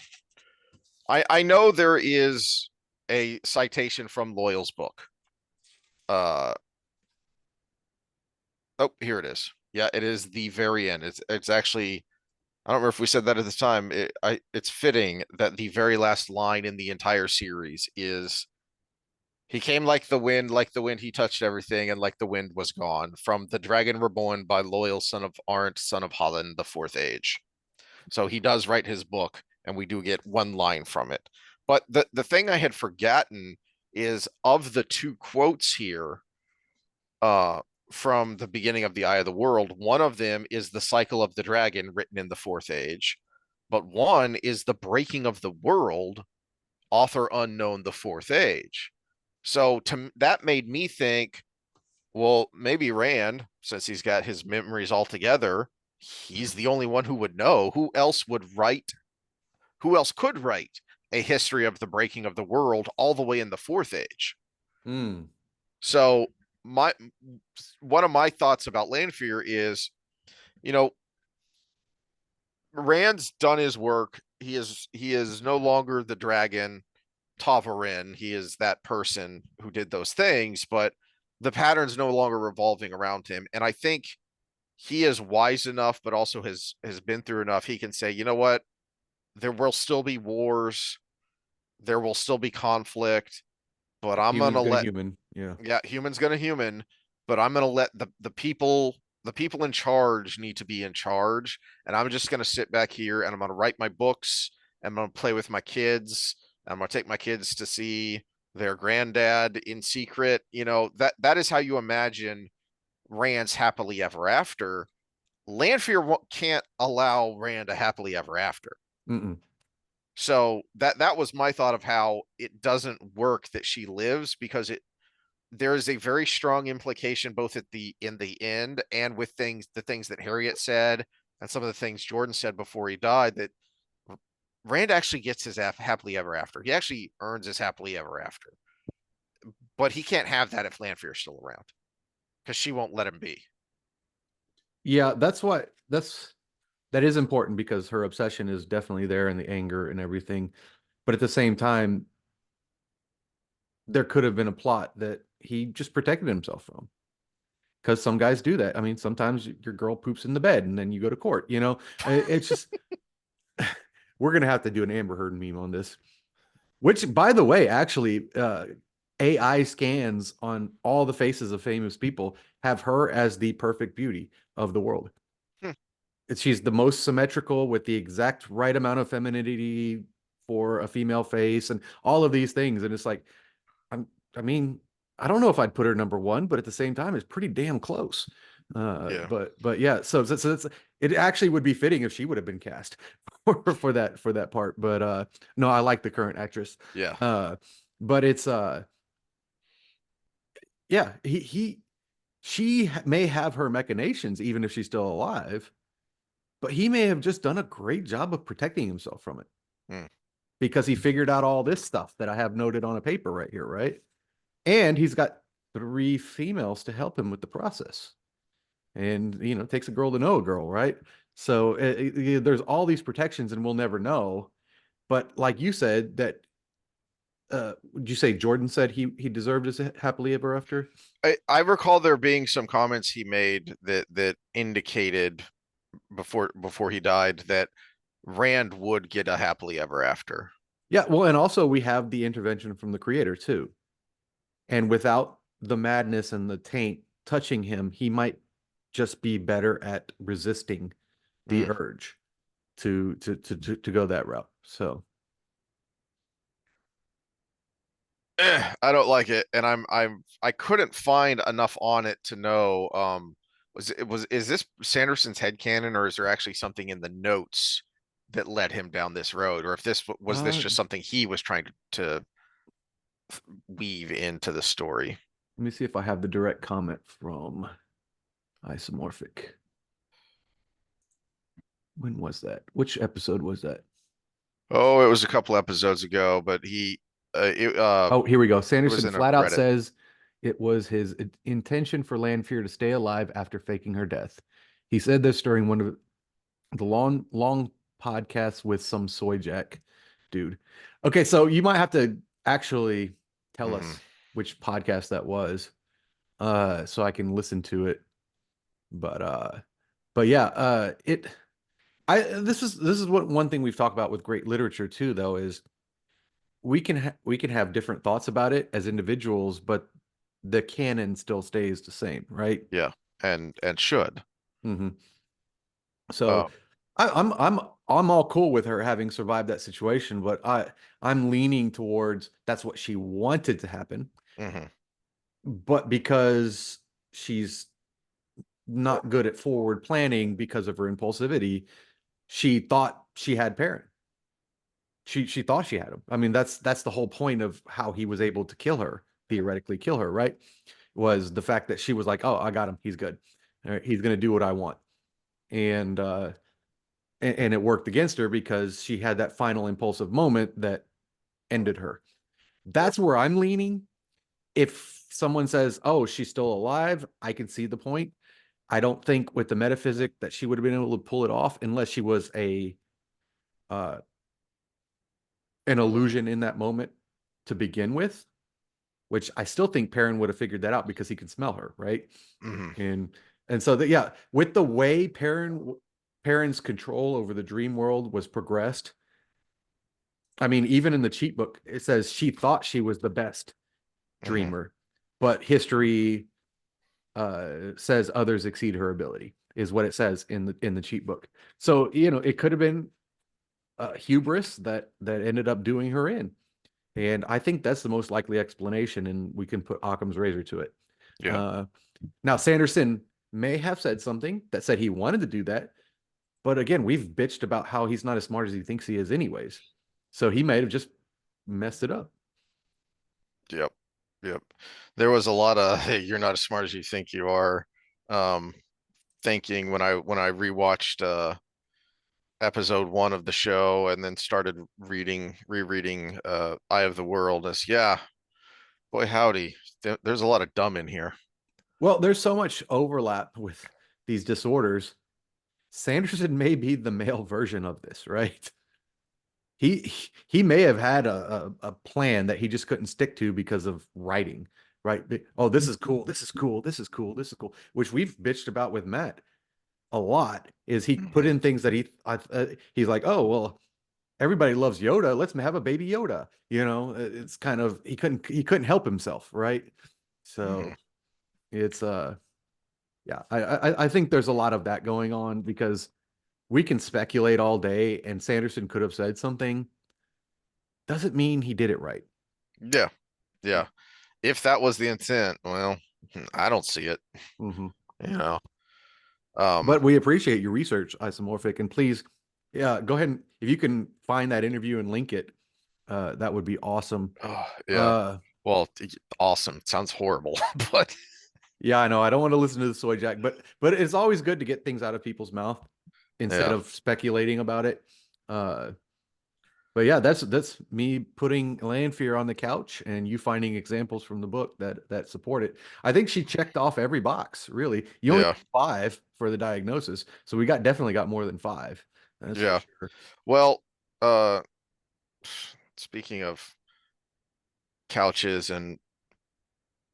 I know there is a citation from Loyal's book. Uh, oh, here it is. Yeah, it is the very end. It's actually, I don't remember if we said that at the time. It's fitting that the very last line in the entire series is he came like the wind he touched everything, and like the wind was gone. From the dragon reborn by loyal son of Arndt, son of Holland, the fourth age. So he does write his book, and we do get one line from it. But the thing I had forgotten is of the two quotes here, uh, from the beginning of the Eye of the World, one of them is the cycle of the dragon written in the fourth age, but one is the breaking of the world, author unknown, the fourth age. So that made me think, well, maybe Rand, since he's got his memories all together, he's the only one who would know. Who else would write? Who else could write a history of the breaking of the world all the way in the fourth age? Mm, So my one of my thoughts about Lanfear is, you know, Rand's done his work. He is no longer the dragon Tavarin. He is that person who did those things, but the pattern's no longer revolving around him. And I think he is wise enough, but also has been through enough. He can say, you know what? There will still be wars. There will still be conflict, but I'm human's gonna gonna let, human. Yeah. yeah, human's gonna human, but I'm gonna let the people in charge need to be in charge, and I'm just gonna sit back here and I'm gonna write my books. And I'm gonna play with my kids. I'm gonna take my kids to see their granddad in secret. That is how you imagine Rand's happily ever after. Lanfear can't allow Rand a happily ever after. Mm-mm. So that was my thought of how it doesn't work that she lives, because there is a very strong implication both at the in the end and with the things that Harriet said and some of the things Jordan said before he died, that Rand actually gets his happily ever after. He actually earns his happily ever after. But he can't have that if Lanfear's still around, because she won't let him be. Yeah, that is important because her obsession is definitely there and the anger and everything. But at the same time, there could have been a plot that he just protected himself from. Because some guys do that. I mean, sometimes your girl poops in the bed and then you go to court, you know? It's just we're gonna have to do an Amber Heard meme on this. Which, by the way, actually, AI scans on all the faces of famous people have her as the perfect beauty of the world. Hmm. She's the most symmetrical with the exact right amount of femininity for a female face and all of these things. And it's like, I'm, I mean, I don't know if I'd put her number one, but at the same time, it's pretty damn close. Yeah. But yeah, so it actually would be fitting if she would have been cast for that part. But no, I like the current actress. Yeah. Uh, but it's yeah, she may have her machinations even if she's still alive, but he may have just done a great job of protecting himself from it Hmm. because he figured out all this stuff that I have noted on a paper right here, right? And he's got three females to help him with the process. And it takes a girl to know a girl, right? So there's all these protections, and we'll never know. But like you said, that would you say Jordan said he deserved his happily ever after? I recall there being some comments he made that indicated before he died that Rand would get a happily ever after. Yeah, well, and also we have the intervention from the creator too. And without the madness and the taint touching him, he might just be better at resisting the Mm. urge to go that route. So I don't like it, and I couldn't find enough on it to know. Is this Sanderson's headcanon, or is there actually something in the notes that led him down this road, or if this uh just something he was trying to weave into the story? let me see if I have the direct comment from Isomorphic. When was that? Which episode was that? Oh, it was a couple episodes ago, but Oh, here we go. it was Sanderson in a flat out Reddit. says it was his intention for Lanfear to stay alive after faking her death. He said this during one of the long podcasts with some soy jack dude. Okay, so you might have to actually tell Hmm. us which podcast that was, so I can listen to it. But yeah, it I this is what one thing we've talked about with great literature too, though, is we can have different thoughts about it as individuals, but the canon still stays the same, right? Yeah, and should. Hmm. So Um, I'm all cool with her having survived that situation, but I'm leaning towards that's what she wanted to happen, mhm. but because she's not good at forward planning because of her impulsivity, she thought she had Perrin. She thought she had him. I mean, that's the whole point of how he was able to kill her, theoretically kill her, right? Was the fact that she was like, "Oh, I got him. He's good. All right, he's gonna do what I want." And and it worked against her because she had that final impulsive moment that ended her. That's where I'm leaning. If someone says, "Oh, she's still alive," I can see the point. I don't think with the metaphysic that she would have been able to pull it off unless she was a uh, an illusion in that moment to begin with, which I still think Perrin would have figured that out because he can smell her, right? Mhm. And so that yeah, with the way Perrin's control over the dream world was progressed, I mean, even in the cheat book, it says she thought she was the best Mhm. dreamer, but history says others exceed her ability, is what it says in the cheat book. So it could have been hubris that ended up doing her in, and I think that's the most likely explanation, and we can put Occam's razor to it. Yeah. Uh, Now, Sanderson may have said something that said he wanted to do that, but again, we've bitched about how he's not as smart as he thinks he is, anyways. So he may have just messed it up. Yep. Yep. There was a lot of hey, you're not as smart as you think you are. Um, thinking when I rewatched episode one of the show and then started rereading Eye of the World as yeah, boy howdy, there's a lot of dumb in here. Well, there's so much overlap with these disorders. Sanderson may be the male version of this, right? He may have had a plan that he just couldn't stick to because of writing, right? Oh, this is cool. This is cool. This is cool. This is cool. Which we've bitched about with Matt a lot. Is he put Hmm. in things that he's like, oh well, everybody loves Yoda. Let's have a baby Yoda. It's kind of he couldn't help himself, right? Hmm. So it's yeah, I think there's a lot of that going on because we can speculate all day, and Sanderson could have said something. Doesn't mean he did it right. Yeah, yeah. If that was the intent, well, I don't see it. Hmm. You know. Um. But we appreciate your research, Isomorphic, and please, yeah, go ahead and if you can find that interview and link it, that would be awesome. Oh, yeah. Uh, Well, awesome. It sounds horrible, but yeah, I know I don't want to listen to the soy jack, but it's always good to get things out of people's mouth instead yeah, of speculating about it. Uh, but yeah, that's me putting Lanfear on the couch and you finding examples from the book that support it. I think she checked off every box, really. You only yeah, need 5 for the diagnosis, so we definitely got more than 5. That's for yeah. sure. Well, uh, speaking of couches and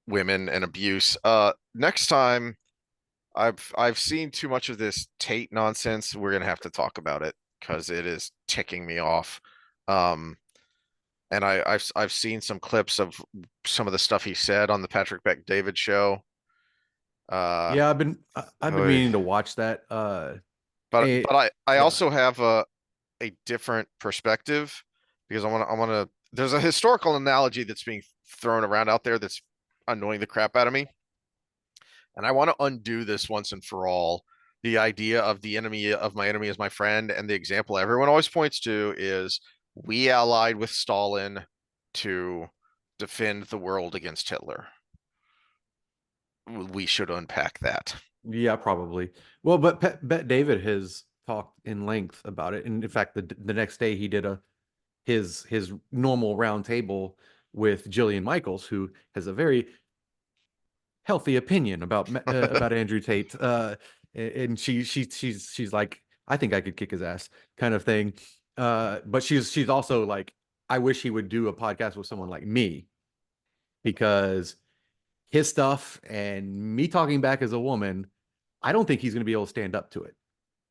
women and abuse, next time I've seen too much of this Tate nonsense. We're gonna have to talk about it because it is ticking me off. Um, and I've seen some clips of some of the stuff he said on the Patrick Bet David show. Uh, Yeah, I've been oy. meaning to watch that. But It, I yeah. also have a different perspective because I want to. There's a historical analogy that's being thrown around out there that's annoying the crap out of me, and I want to undo this once and for all. The idea of the enemy of my enemy is my friend, and the example everyone always points to is we allied with Stalin to defend the world against Hitler. We should unpack that. Yeah, probably. Well, but Bet David has talked in length about it, and in fact, the next day he did his normal round table with Jillian Michaels, who has a very healthy opinion about Andrew Tate. And she's like, I think I could kick his ass, kind of thing. But she's also like, I wish he would do a podcast with someone like me because his stuff and me talking back as a woman I don't think he's going to be able to stand up to it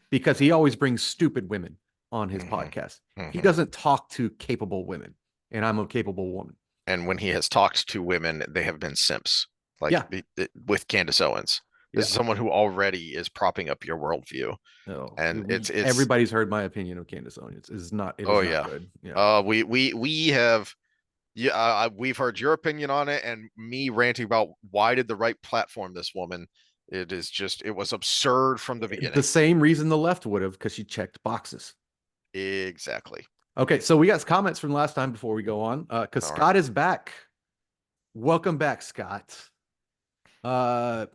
because he always brings stupid women on his Hmm. podcast. He Hmm. doesn't talk to capable women, and I'm a capable woman. And when he has talked to women, they have been simps, like Yeah, with Candace Owens. This yeah. is someone who already is propping up your worldview, No, and it's everybody's heard my opinion of Candace Owens. It is not. It oh is not yeah. good. Yeah. We have yeah, we've heard your opinion on it, and me ranting about why did the right platform this woman. It is just it was absurd from the The beginning. same reason the left would have, because she checked boxes. Exactly. Okay, so we got comments from last time before we go on. Because All right. Scott is back. Welcome back, Scott. You're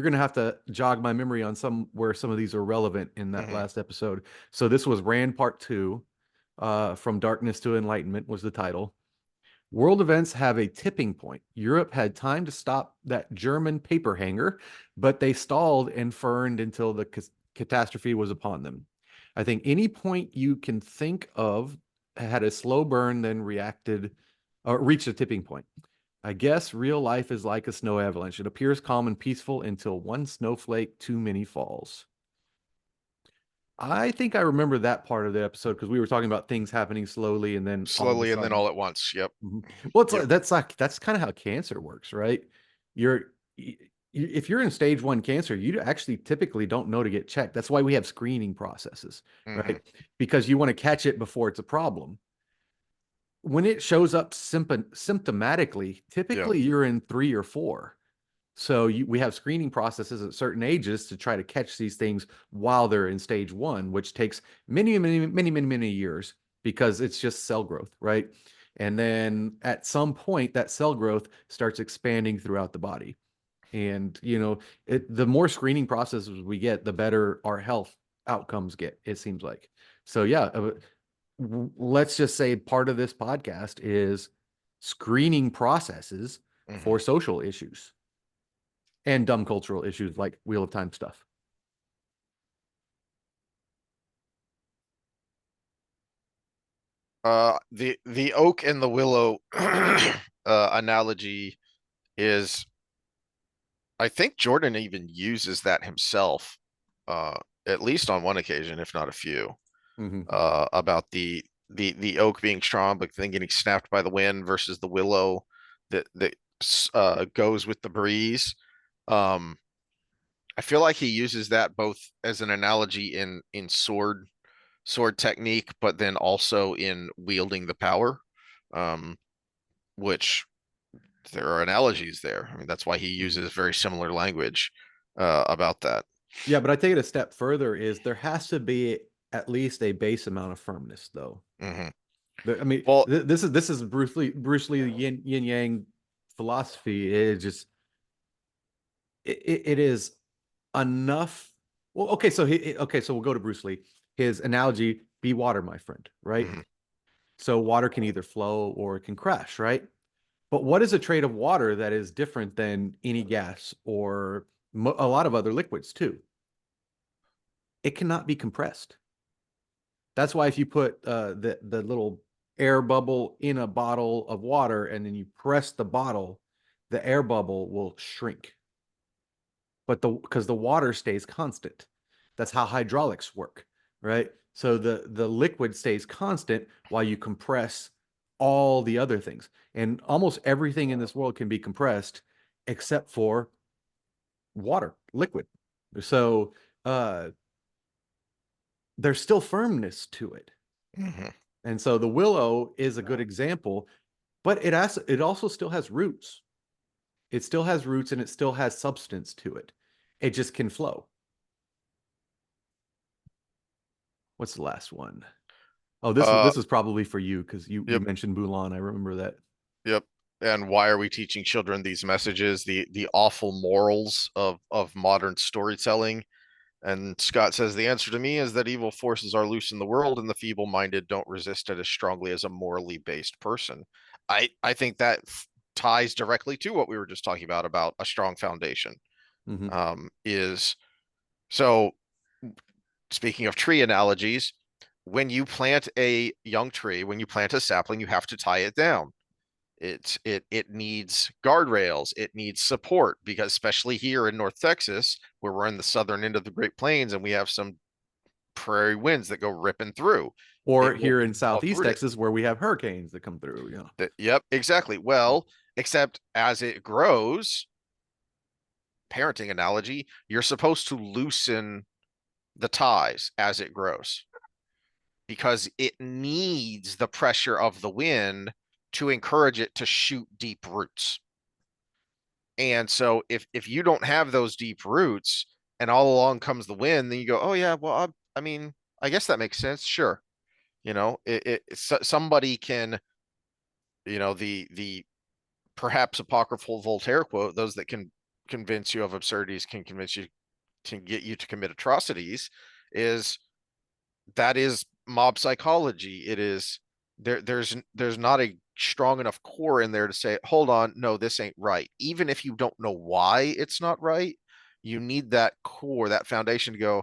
gonna have to jog my memory on some where some of these are relevant in that Hmm. last episode. So this was Rand Part Two. From Darkness to Enlightenment was the title. World events have a tipping point. Europe had time to stop that German paper hanger, but they stalled and furned until the catastrophe was upon them. I think any point you can think of had a slow burn, then reacted or reached a tipping point. I guess real life is like a snow avalanche. It appears calm and peaceful until one snowflake too many falls. I think I remember that part of the episode because we were talking about things happening slowly and then all of a Slowly and then sudden. all at once. Yep. Mhm. Well, it's Yep. like that's kind of how cancer works, right? You're if you're in stage one cancer, you actually typically don't know to get checked. That's why we have screening processes, Hmm. right? Because you want to catch it before it's a problem. When it shows up symptomatically, Yep. typically you're in three or four. So we have screening processes at certain ages to try to catch these things while they're in stage one, which takes many years because it's just cell growth, right? And then at some point, that cell growth starts expanding throughout the body. And the more screening processes we get, the better our health outcomes get. It seems like. So yeah, let's just say part of this podcast is screening processes Hmm. for social issues and dumb cultural issues like Wheel of Time stuff. The oak and the willow analogy is, I think Jordan even uses that himself, uh, at least on one occasion, if not a few, Mm-hmm. about the oak being strong, but then getting snapped by the wind versus the willow that goes with the breeze. Um, I feel like he uses that both as an analogy in sword technique, but then also in wielding the power, um, which there are analogies there. I mean, that's why he Mm-hmm. uses very similar language about that. Yeah, but I take it a step further is there has to be at least a base amount of firmness, though. Hmm. I mean, Well, this is Bruce Lee yin yang philosophy. It just it is enough. Well, okay, so we'll go to Bruce Lee. His analogy: be water, my friend. Right. mhm, So water can either flow or it can crash. Right. But what is a trade of water that is different than any gas or a lot of other liquids too? It cannot be compressed. That's why if you put the little air bubble in a bottle of water and then you press the bottle, the air bubble will shrink. But because the water stays constant. That's how hydraulics work, right? So the liquid stays constant while you compress all the other things. And almost everything in this world can be compressed except for water, liquid. So uh there's still firmness to it. mhm, And so the willow is a good example, but it also still has roots. It still has roots and it still has substance to it. It just can flow. What's the last one? Oh, this was uh, this is probably for you because you yep, mentioned Mulan. I remember that. yep. And why are we teaching children these messages? The awful morals of modern storytelling. And Scott says the answer to me is that evil forces are loose in the world, and the feeble-minded don't resist it as strongly as a morally based person. I think that ties directly to what we were just talking about a strong foundation. Hmm. Is so speaking of tree analogies, when you plant a young tree, when you plant a sapling, you have to tie it down. It needs guardrails, it needs support, because especially here in North Texas, where we're in the southern end of the Great Plains and we have some prairie winds that go ripping through, Or it will here in Southeast uproot it. Texas where we have hurricanes that come through, Yep, exactly. Well, except as it grows, parenting analogy, you're supposed to loosen the ties as it grows because it needs the pressure of the wind to encourage it to shoot deep roots. And so if you don't have those deep roots and all along comes the wind, then you go, oh yeah, well I mean, I guess that makes sense. Sure, somebody can, the perhaps apocryphal Voltaire quote, those that can convince you of absurdities can convince you, can get you to commit atrocities, is that is mob psychology. It is there's not a strong enough core in there to say, hold on, no, this ain't right. Even if you don't know why it's not right, you need that core, that foundation to go,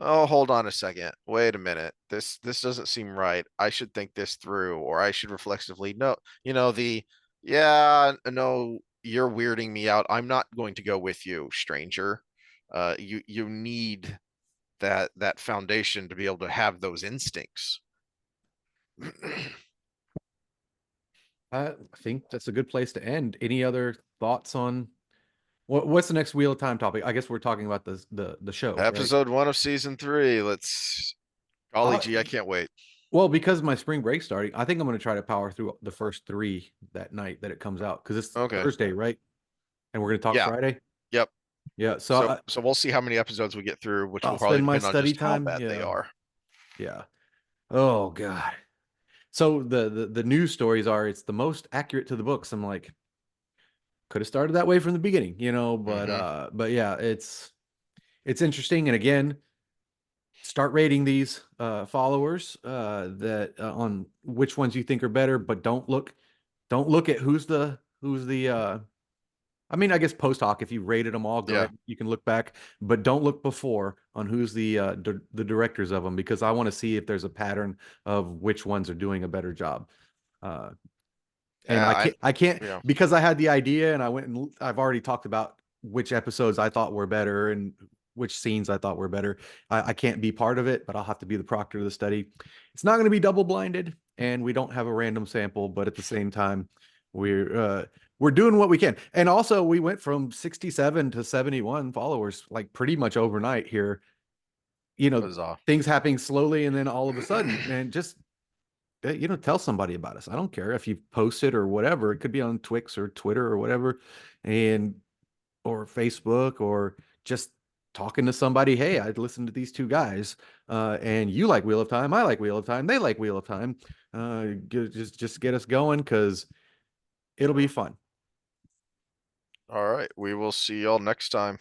oh, hold on a second. Wait a minute. This doesn't seem right. I should think this through, or I should reflexively no, yeah, no, you're weirding me out. I'm not going to go with you, stranger. You need that foundation to be able to have those instincts. I think that's a good place to end. Any other thoughts on what's the next Wheel of Time topic? I guess we're talking about the show, right? Episode 1 of season 3. Let's golly Uh, gee, I can't wait. well, because my spring break starting, I think I'm going to try to power through the first three that night that it comes out because it's Okay. Thursday, right? And we're going to talk Yeah. Friday. Yep. Yeah, so So we'll see how many episodes we get through, which will I'll probably spend my depend on study just how time. bad they Yeah, are. yeah. Oh God. So the news stories are it's the most accurate to the books. I'm like, could have started that way from the beginning, Mm-hmm. but yeah, it's interesting. And again, start rating these followers that on which ones you think are better, but don't look at who's the I mean, I guess post hoc, if you rated them all, go Yeah. ahead, you can look back, but don't look before on who's the directors of them because I want to see if there's a pattern of which ones are doing a better job. Uh, and Yeah. I can't Yeah. because I had the idea and I've already talked about which episodes I thought were better and which scenes I thought were better. I can't be part of it, but I'll have to be the proctor of the study. It's not going to be double blinded, and we don't have a random sample, but at the same time, we're doing what we can. And also, we went from 67 to 71 followers like pretty much overnight here. You know, Huzzah. things happening slowly, and then all of a sudden, man, just tell somebody about us. I don't care if you post it or whatever. It could be on Twix or Twitter or whatever, and or Facebook or just talking to somebody. Hey, I'd listen to these two guys, and you like Wheel of Time. I like Wheel of Time. They like Wheel of Time. Just get us going because it'll be fun. All right. We will see y'all next time.